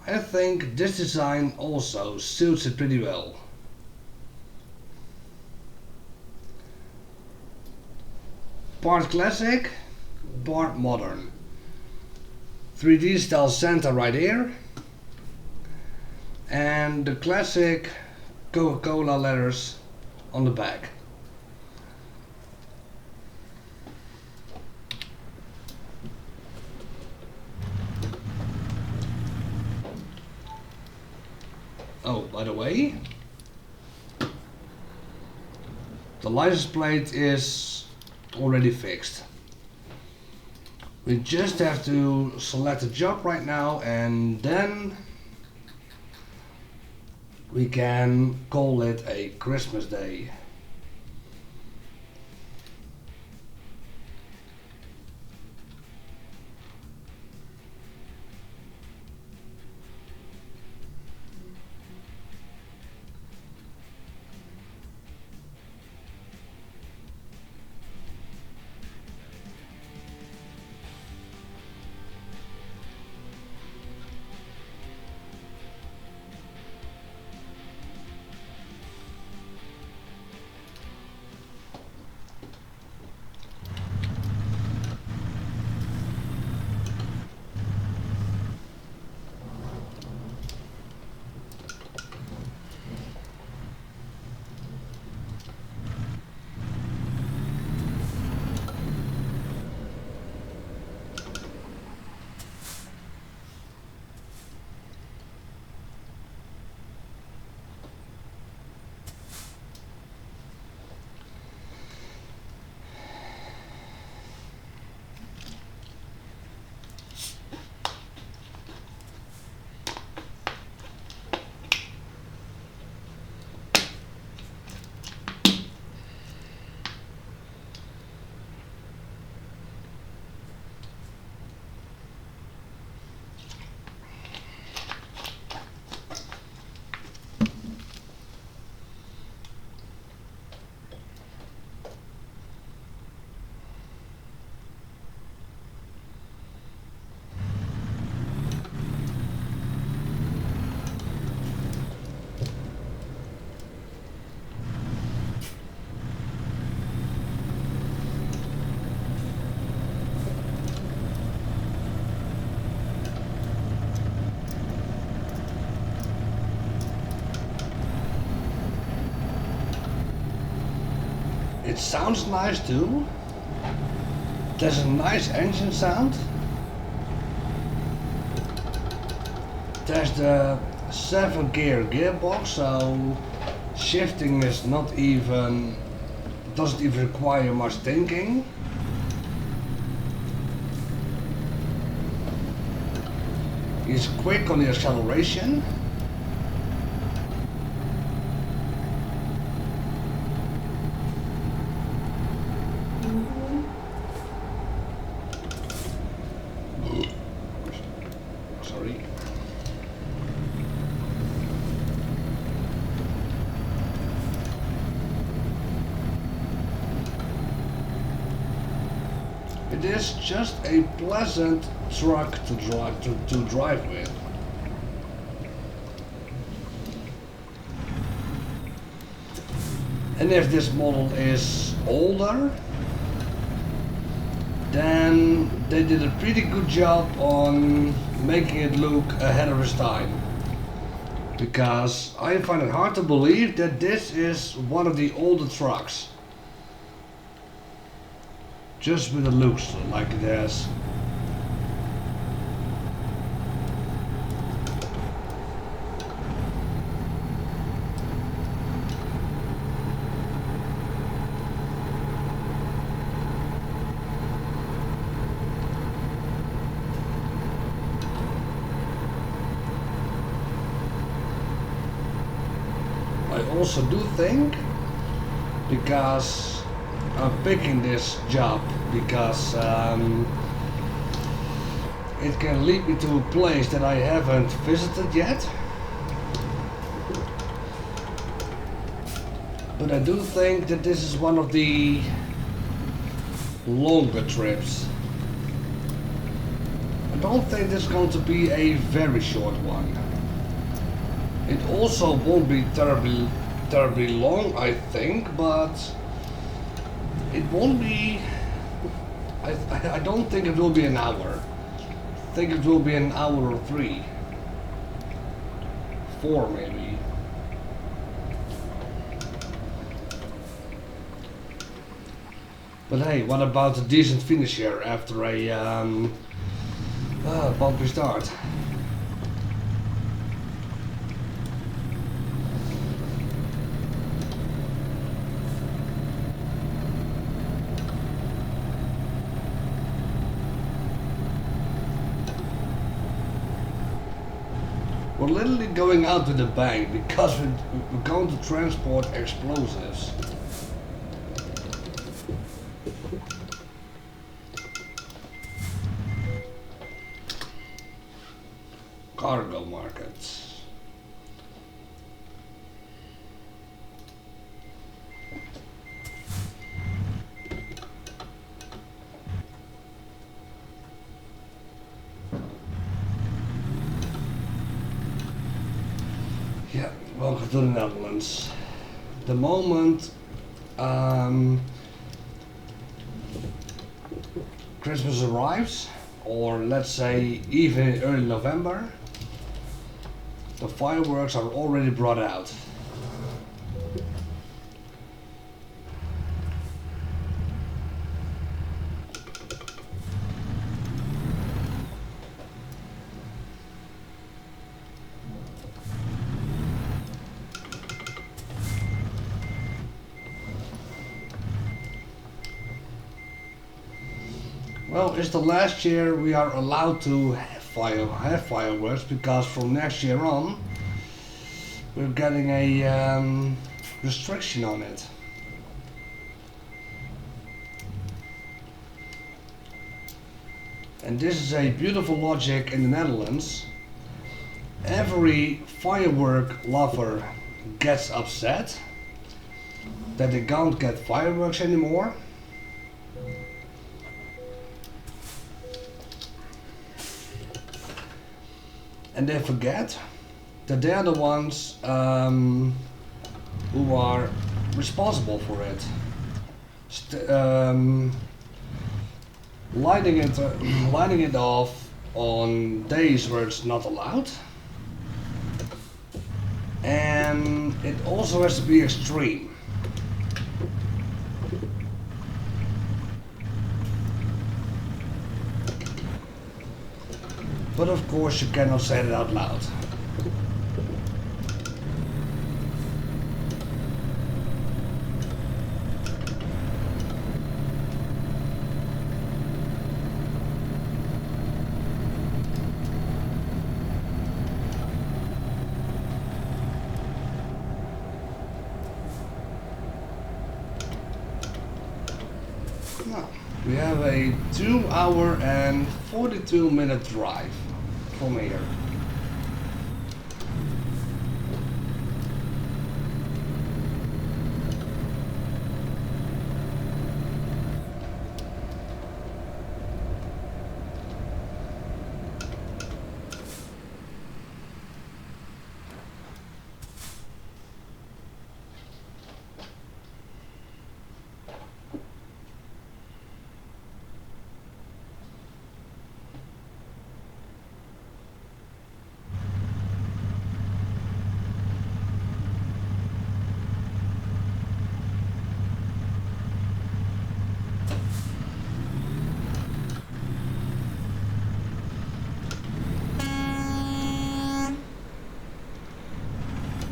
I think this design also suits it pretty well. Part classic, part modern. 3D style Santa right here. And the classic Coca Cola letters on the back. Oh, by the way, the license plate is already fixed. We just have to select a job right now and then we can call it a Christmas day. It sounds nice too. There's a nice engine sound. There's the 7-gear gearbox, so shifting is not even, doesn't even require much thinking. He's quick on the acceleration. Sorry. It is just a pleasant truck to drive with. And if this model is older, then they did a pretty good job on making it look ahead of its time. Because I find it hard to believe that this is one of the older trucks. Just with the looks like it has. I also do think, because I'm picking this job because it can lead me to a place that I haven't visited yet. But I do think that this is one of the longer trips. I don't think this is going to be a very short one. It also won't be terribly long, I think, but it won't be. I don't think it will be an hour. I think it will be an hour or 3, 4 maybe. But hey, what about a decent finish here after a bumpy start? We're literally going out to the bank because we're going to transport explosives. Cargo markets. Yeah, welcome to the Netherlands. The moment Christmas arrives, or let's say even in early November, the fireworks are already brought out. Well, it's the last year we are allowed to have fireworks, because from next year on we're getting a restriction on it. And this is a beautiful logic in the Netherlands. Every firework lover gets upset that they can't get fireworks anymore. And they forget that they are the ones who are responsible for it. Lighting it off on days where it's not allowed, and it also has to be extreme. But of course you cannot say it out loud. Now, we have a 2-hour and 42-minute drive from here.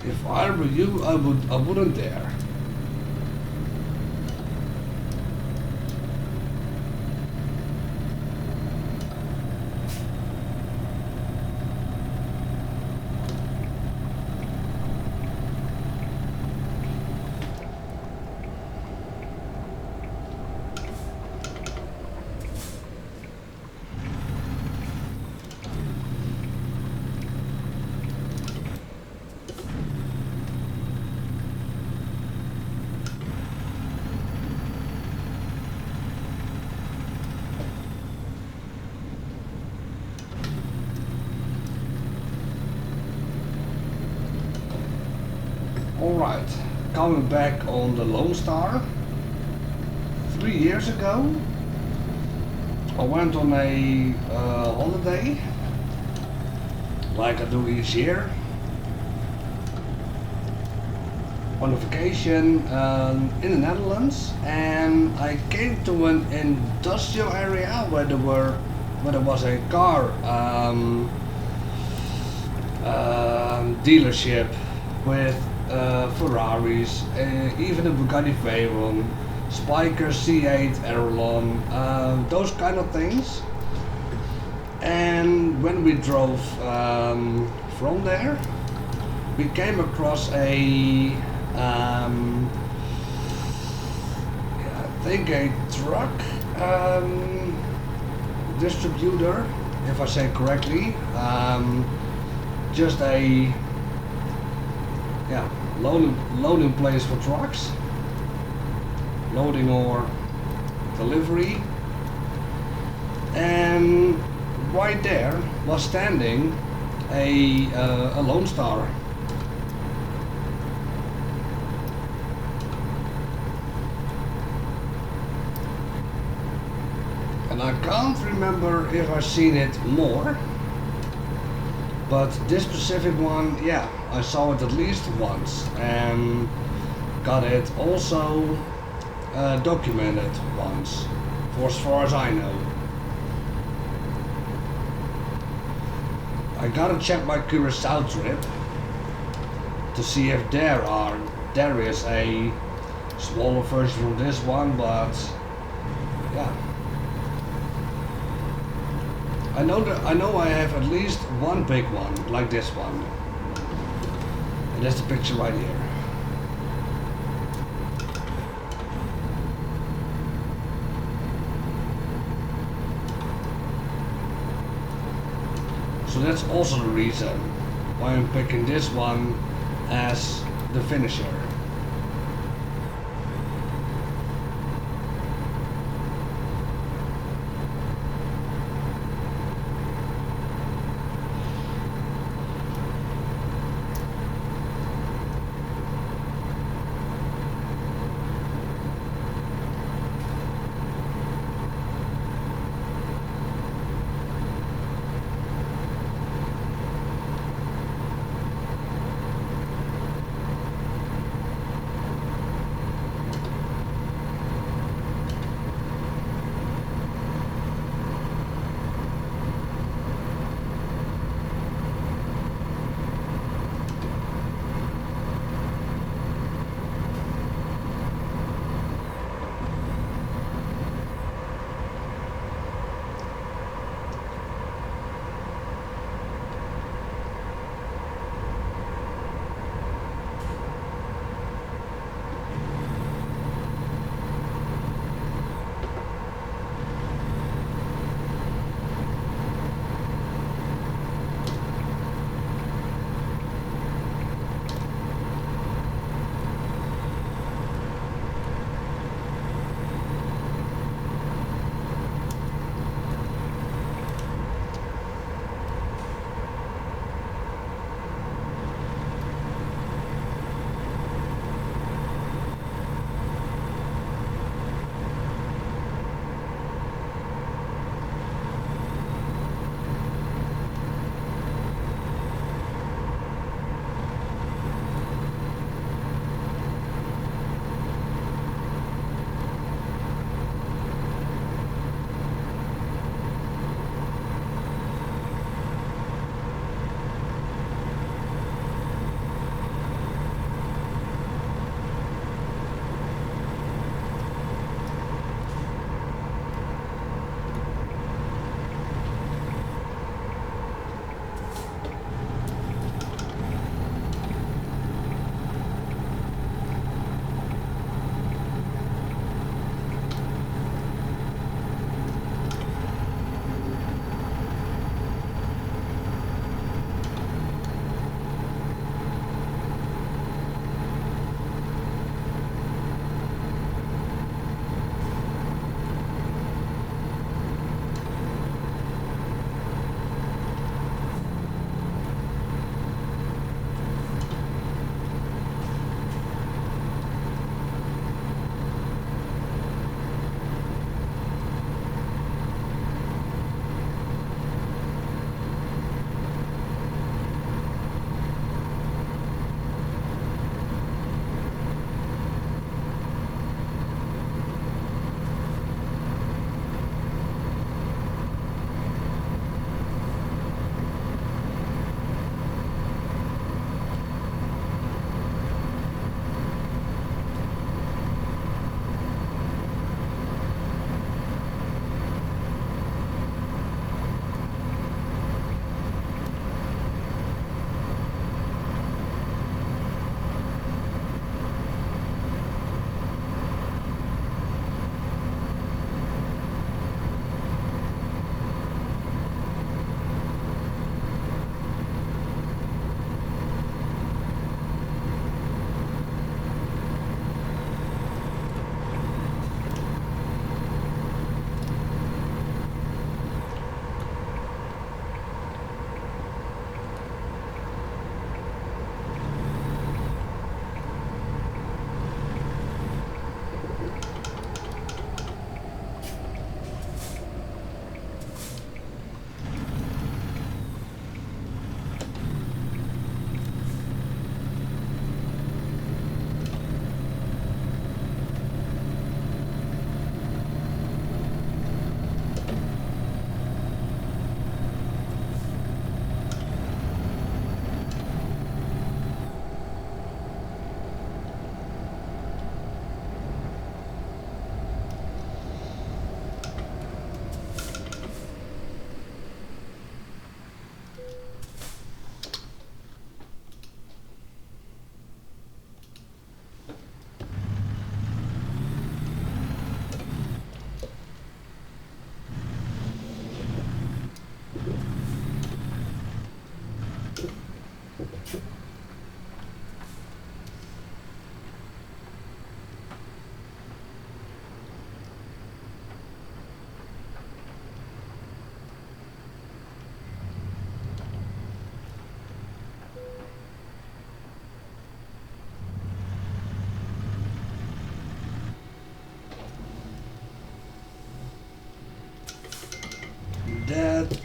If I were you, I wouldn't dare. Alright, coming back on the Lone Star. 3 years ago, I went on a holiday, like I do each year, on a vacation in the Netherlands, and I came to an industrial area where there was a car dealership with Ferraris, even a Bugatti Veyron, Spiker C8 Airlon, those kind of things. And when we drove from there, we came across a I think a truck distributor, if I say correctly, just a loading place for trucks, loading or delivery. And right there was standing a Lone Star. And I can't remember if I've seen it more, but this specific one, yeah, I saw it at least once and got it also documented once, for as far as I know. I gotta check my Curacao trip to see if there is a smaller version from this one, but yeah. I know I have at least one big one like this one, and that's the picture right here. So that's also the reason why I'm picking this one as the finisher.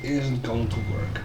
isn't going to work.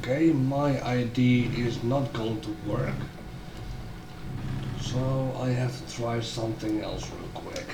Okay, my ID is not going to work, so I have to try something else real quick.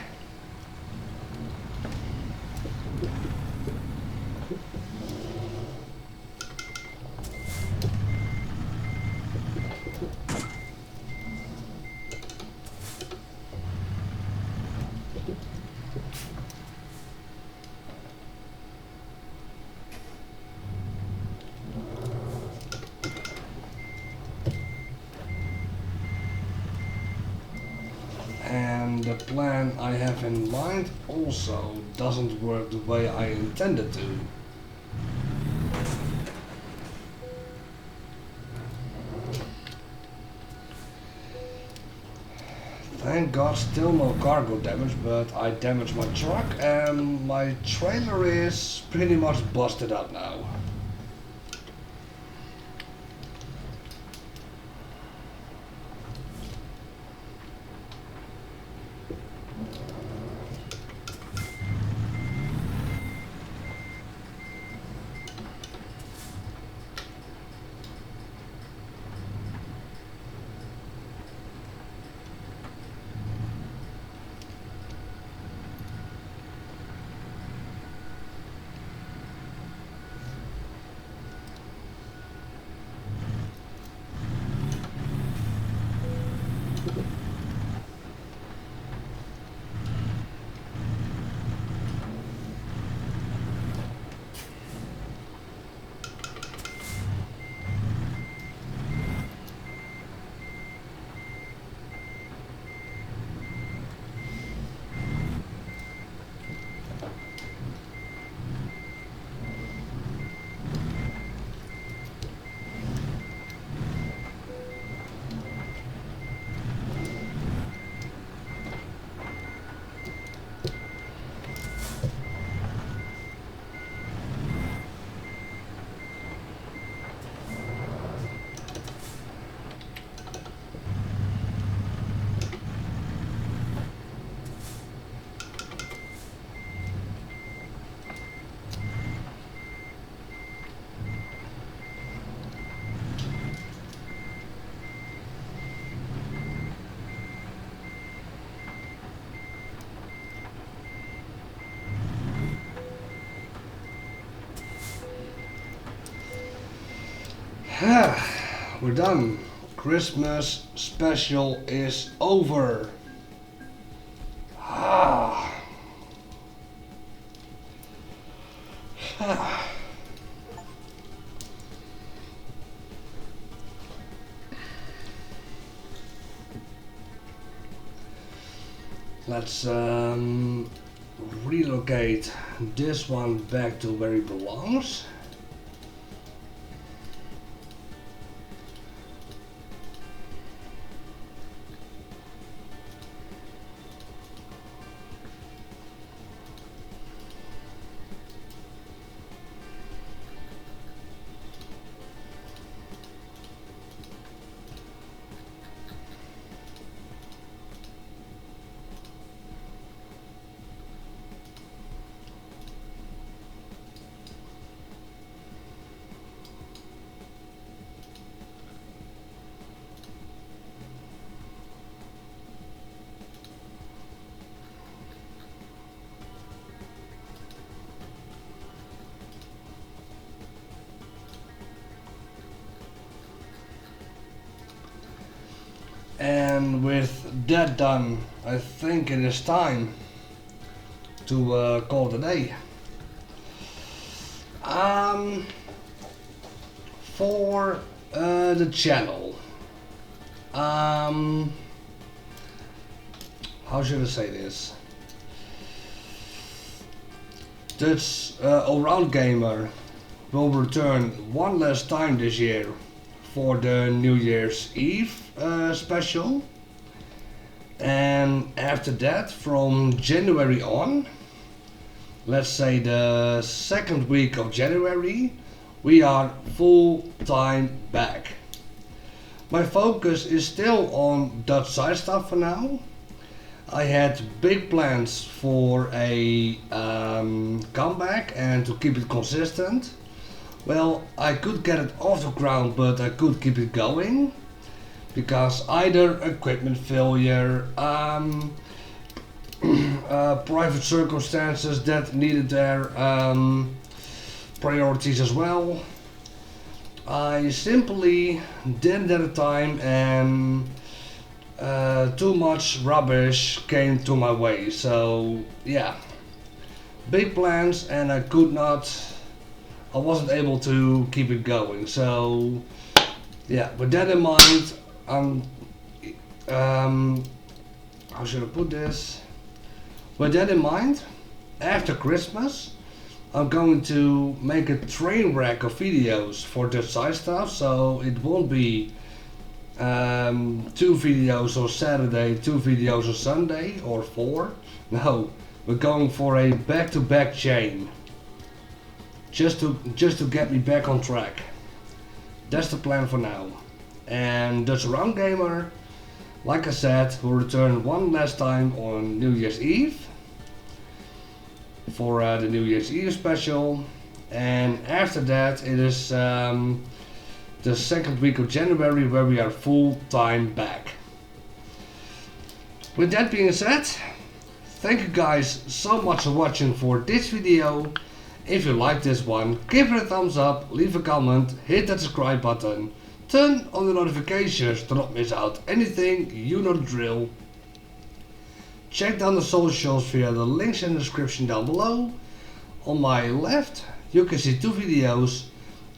And the plan I have in mind also doesn't work the way I intended to. Thank God, still no cargo damage, but I damaged my truck and my trailer is pretty much busted up now. We're done. Christmas special is over. Let's relocate this one back to where it belongs. And with that done, I think it is time to call it a day. For the channel, how should I say this? Dutch Allround Gamer will return one last time this year for the New Year's Eve special, and after that, from January on, let's say the second week of January, we are full time back. My focus is still on Dutch side stuff for now. I had big plans for a comeback and to keep it consistent. Well, I could get it off the ground, but I could keep it going because either equipment failure, private circumstances that needed their priorities as well. I simply didn't have the time, and too much rubbish came to my way. So yeah, big plans, and I wasn't able to keep it going. So yeah, with that in mind, how should I put this? With that in mind, after Christmas, I'm going to make a train wreck of videos for Dutch side stuff. So it won't be 2 videos on Saturday, 2 videos on Sunday, or 4. No, we're going for a back-to-back chain. Just to get me back on track. That's the plan for now. And Dutch Round Gamer, like I said, will return one last time on New Year's Eve for the New Year's Eve special, and after that it is the second week of January where we are full time back. With that being said, thank you guys so much for watching for this video. If you like this one, give it a thumbs up, leave a comment, hit that subscribe button, turn on the notifications to not miss out anything, you know the drill. Check down the socials via the links in the description down below. On my left you can see 2 videos,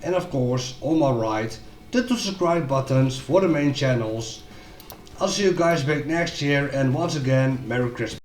and of course on my right the 2 subscribe buttons for the main channels. I'll see you guys back next year, and once again, Merry Christmas.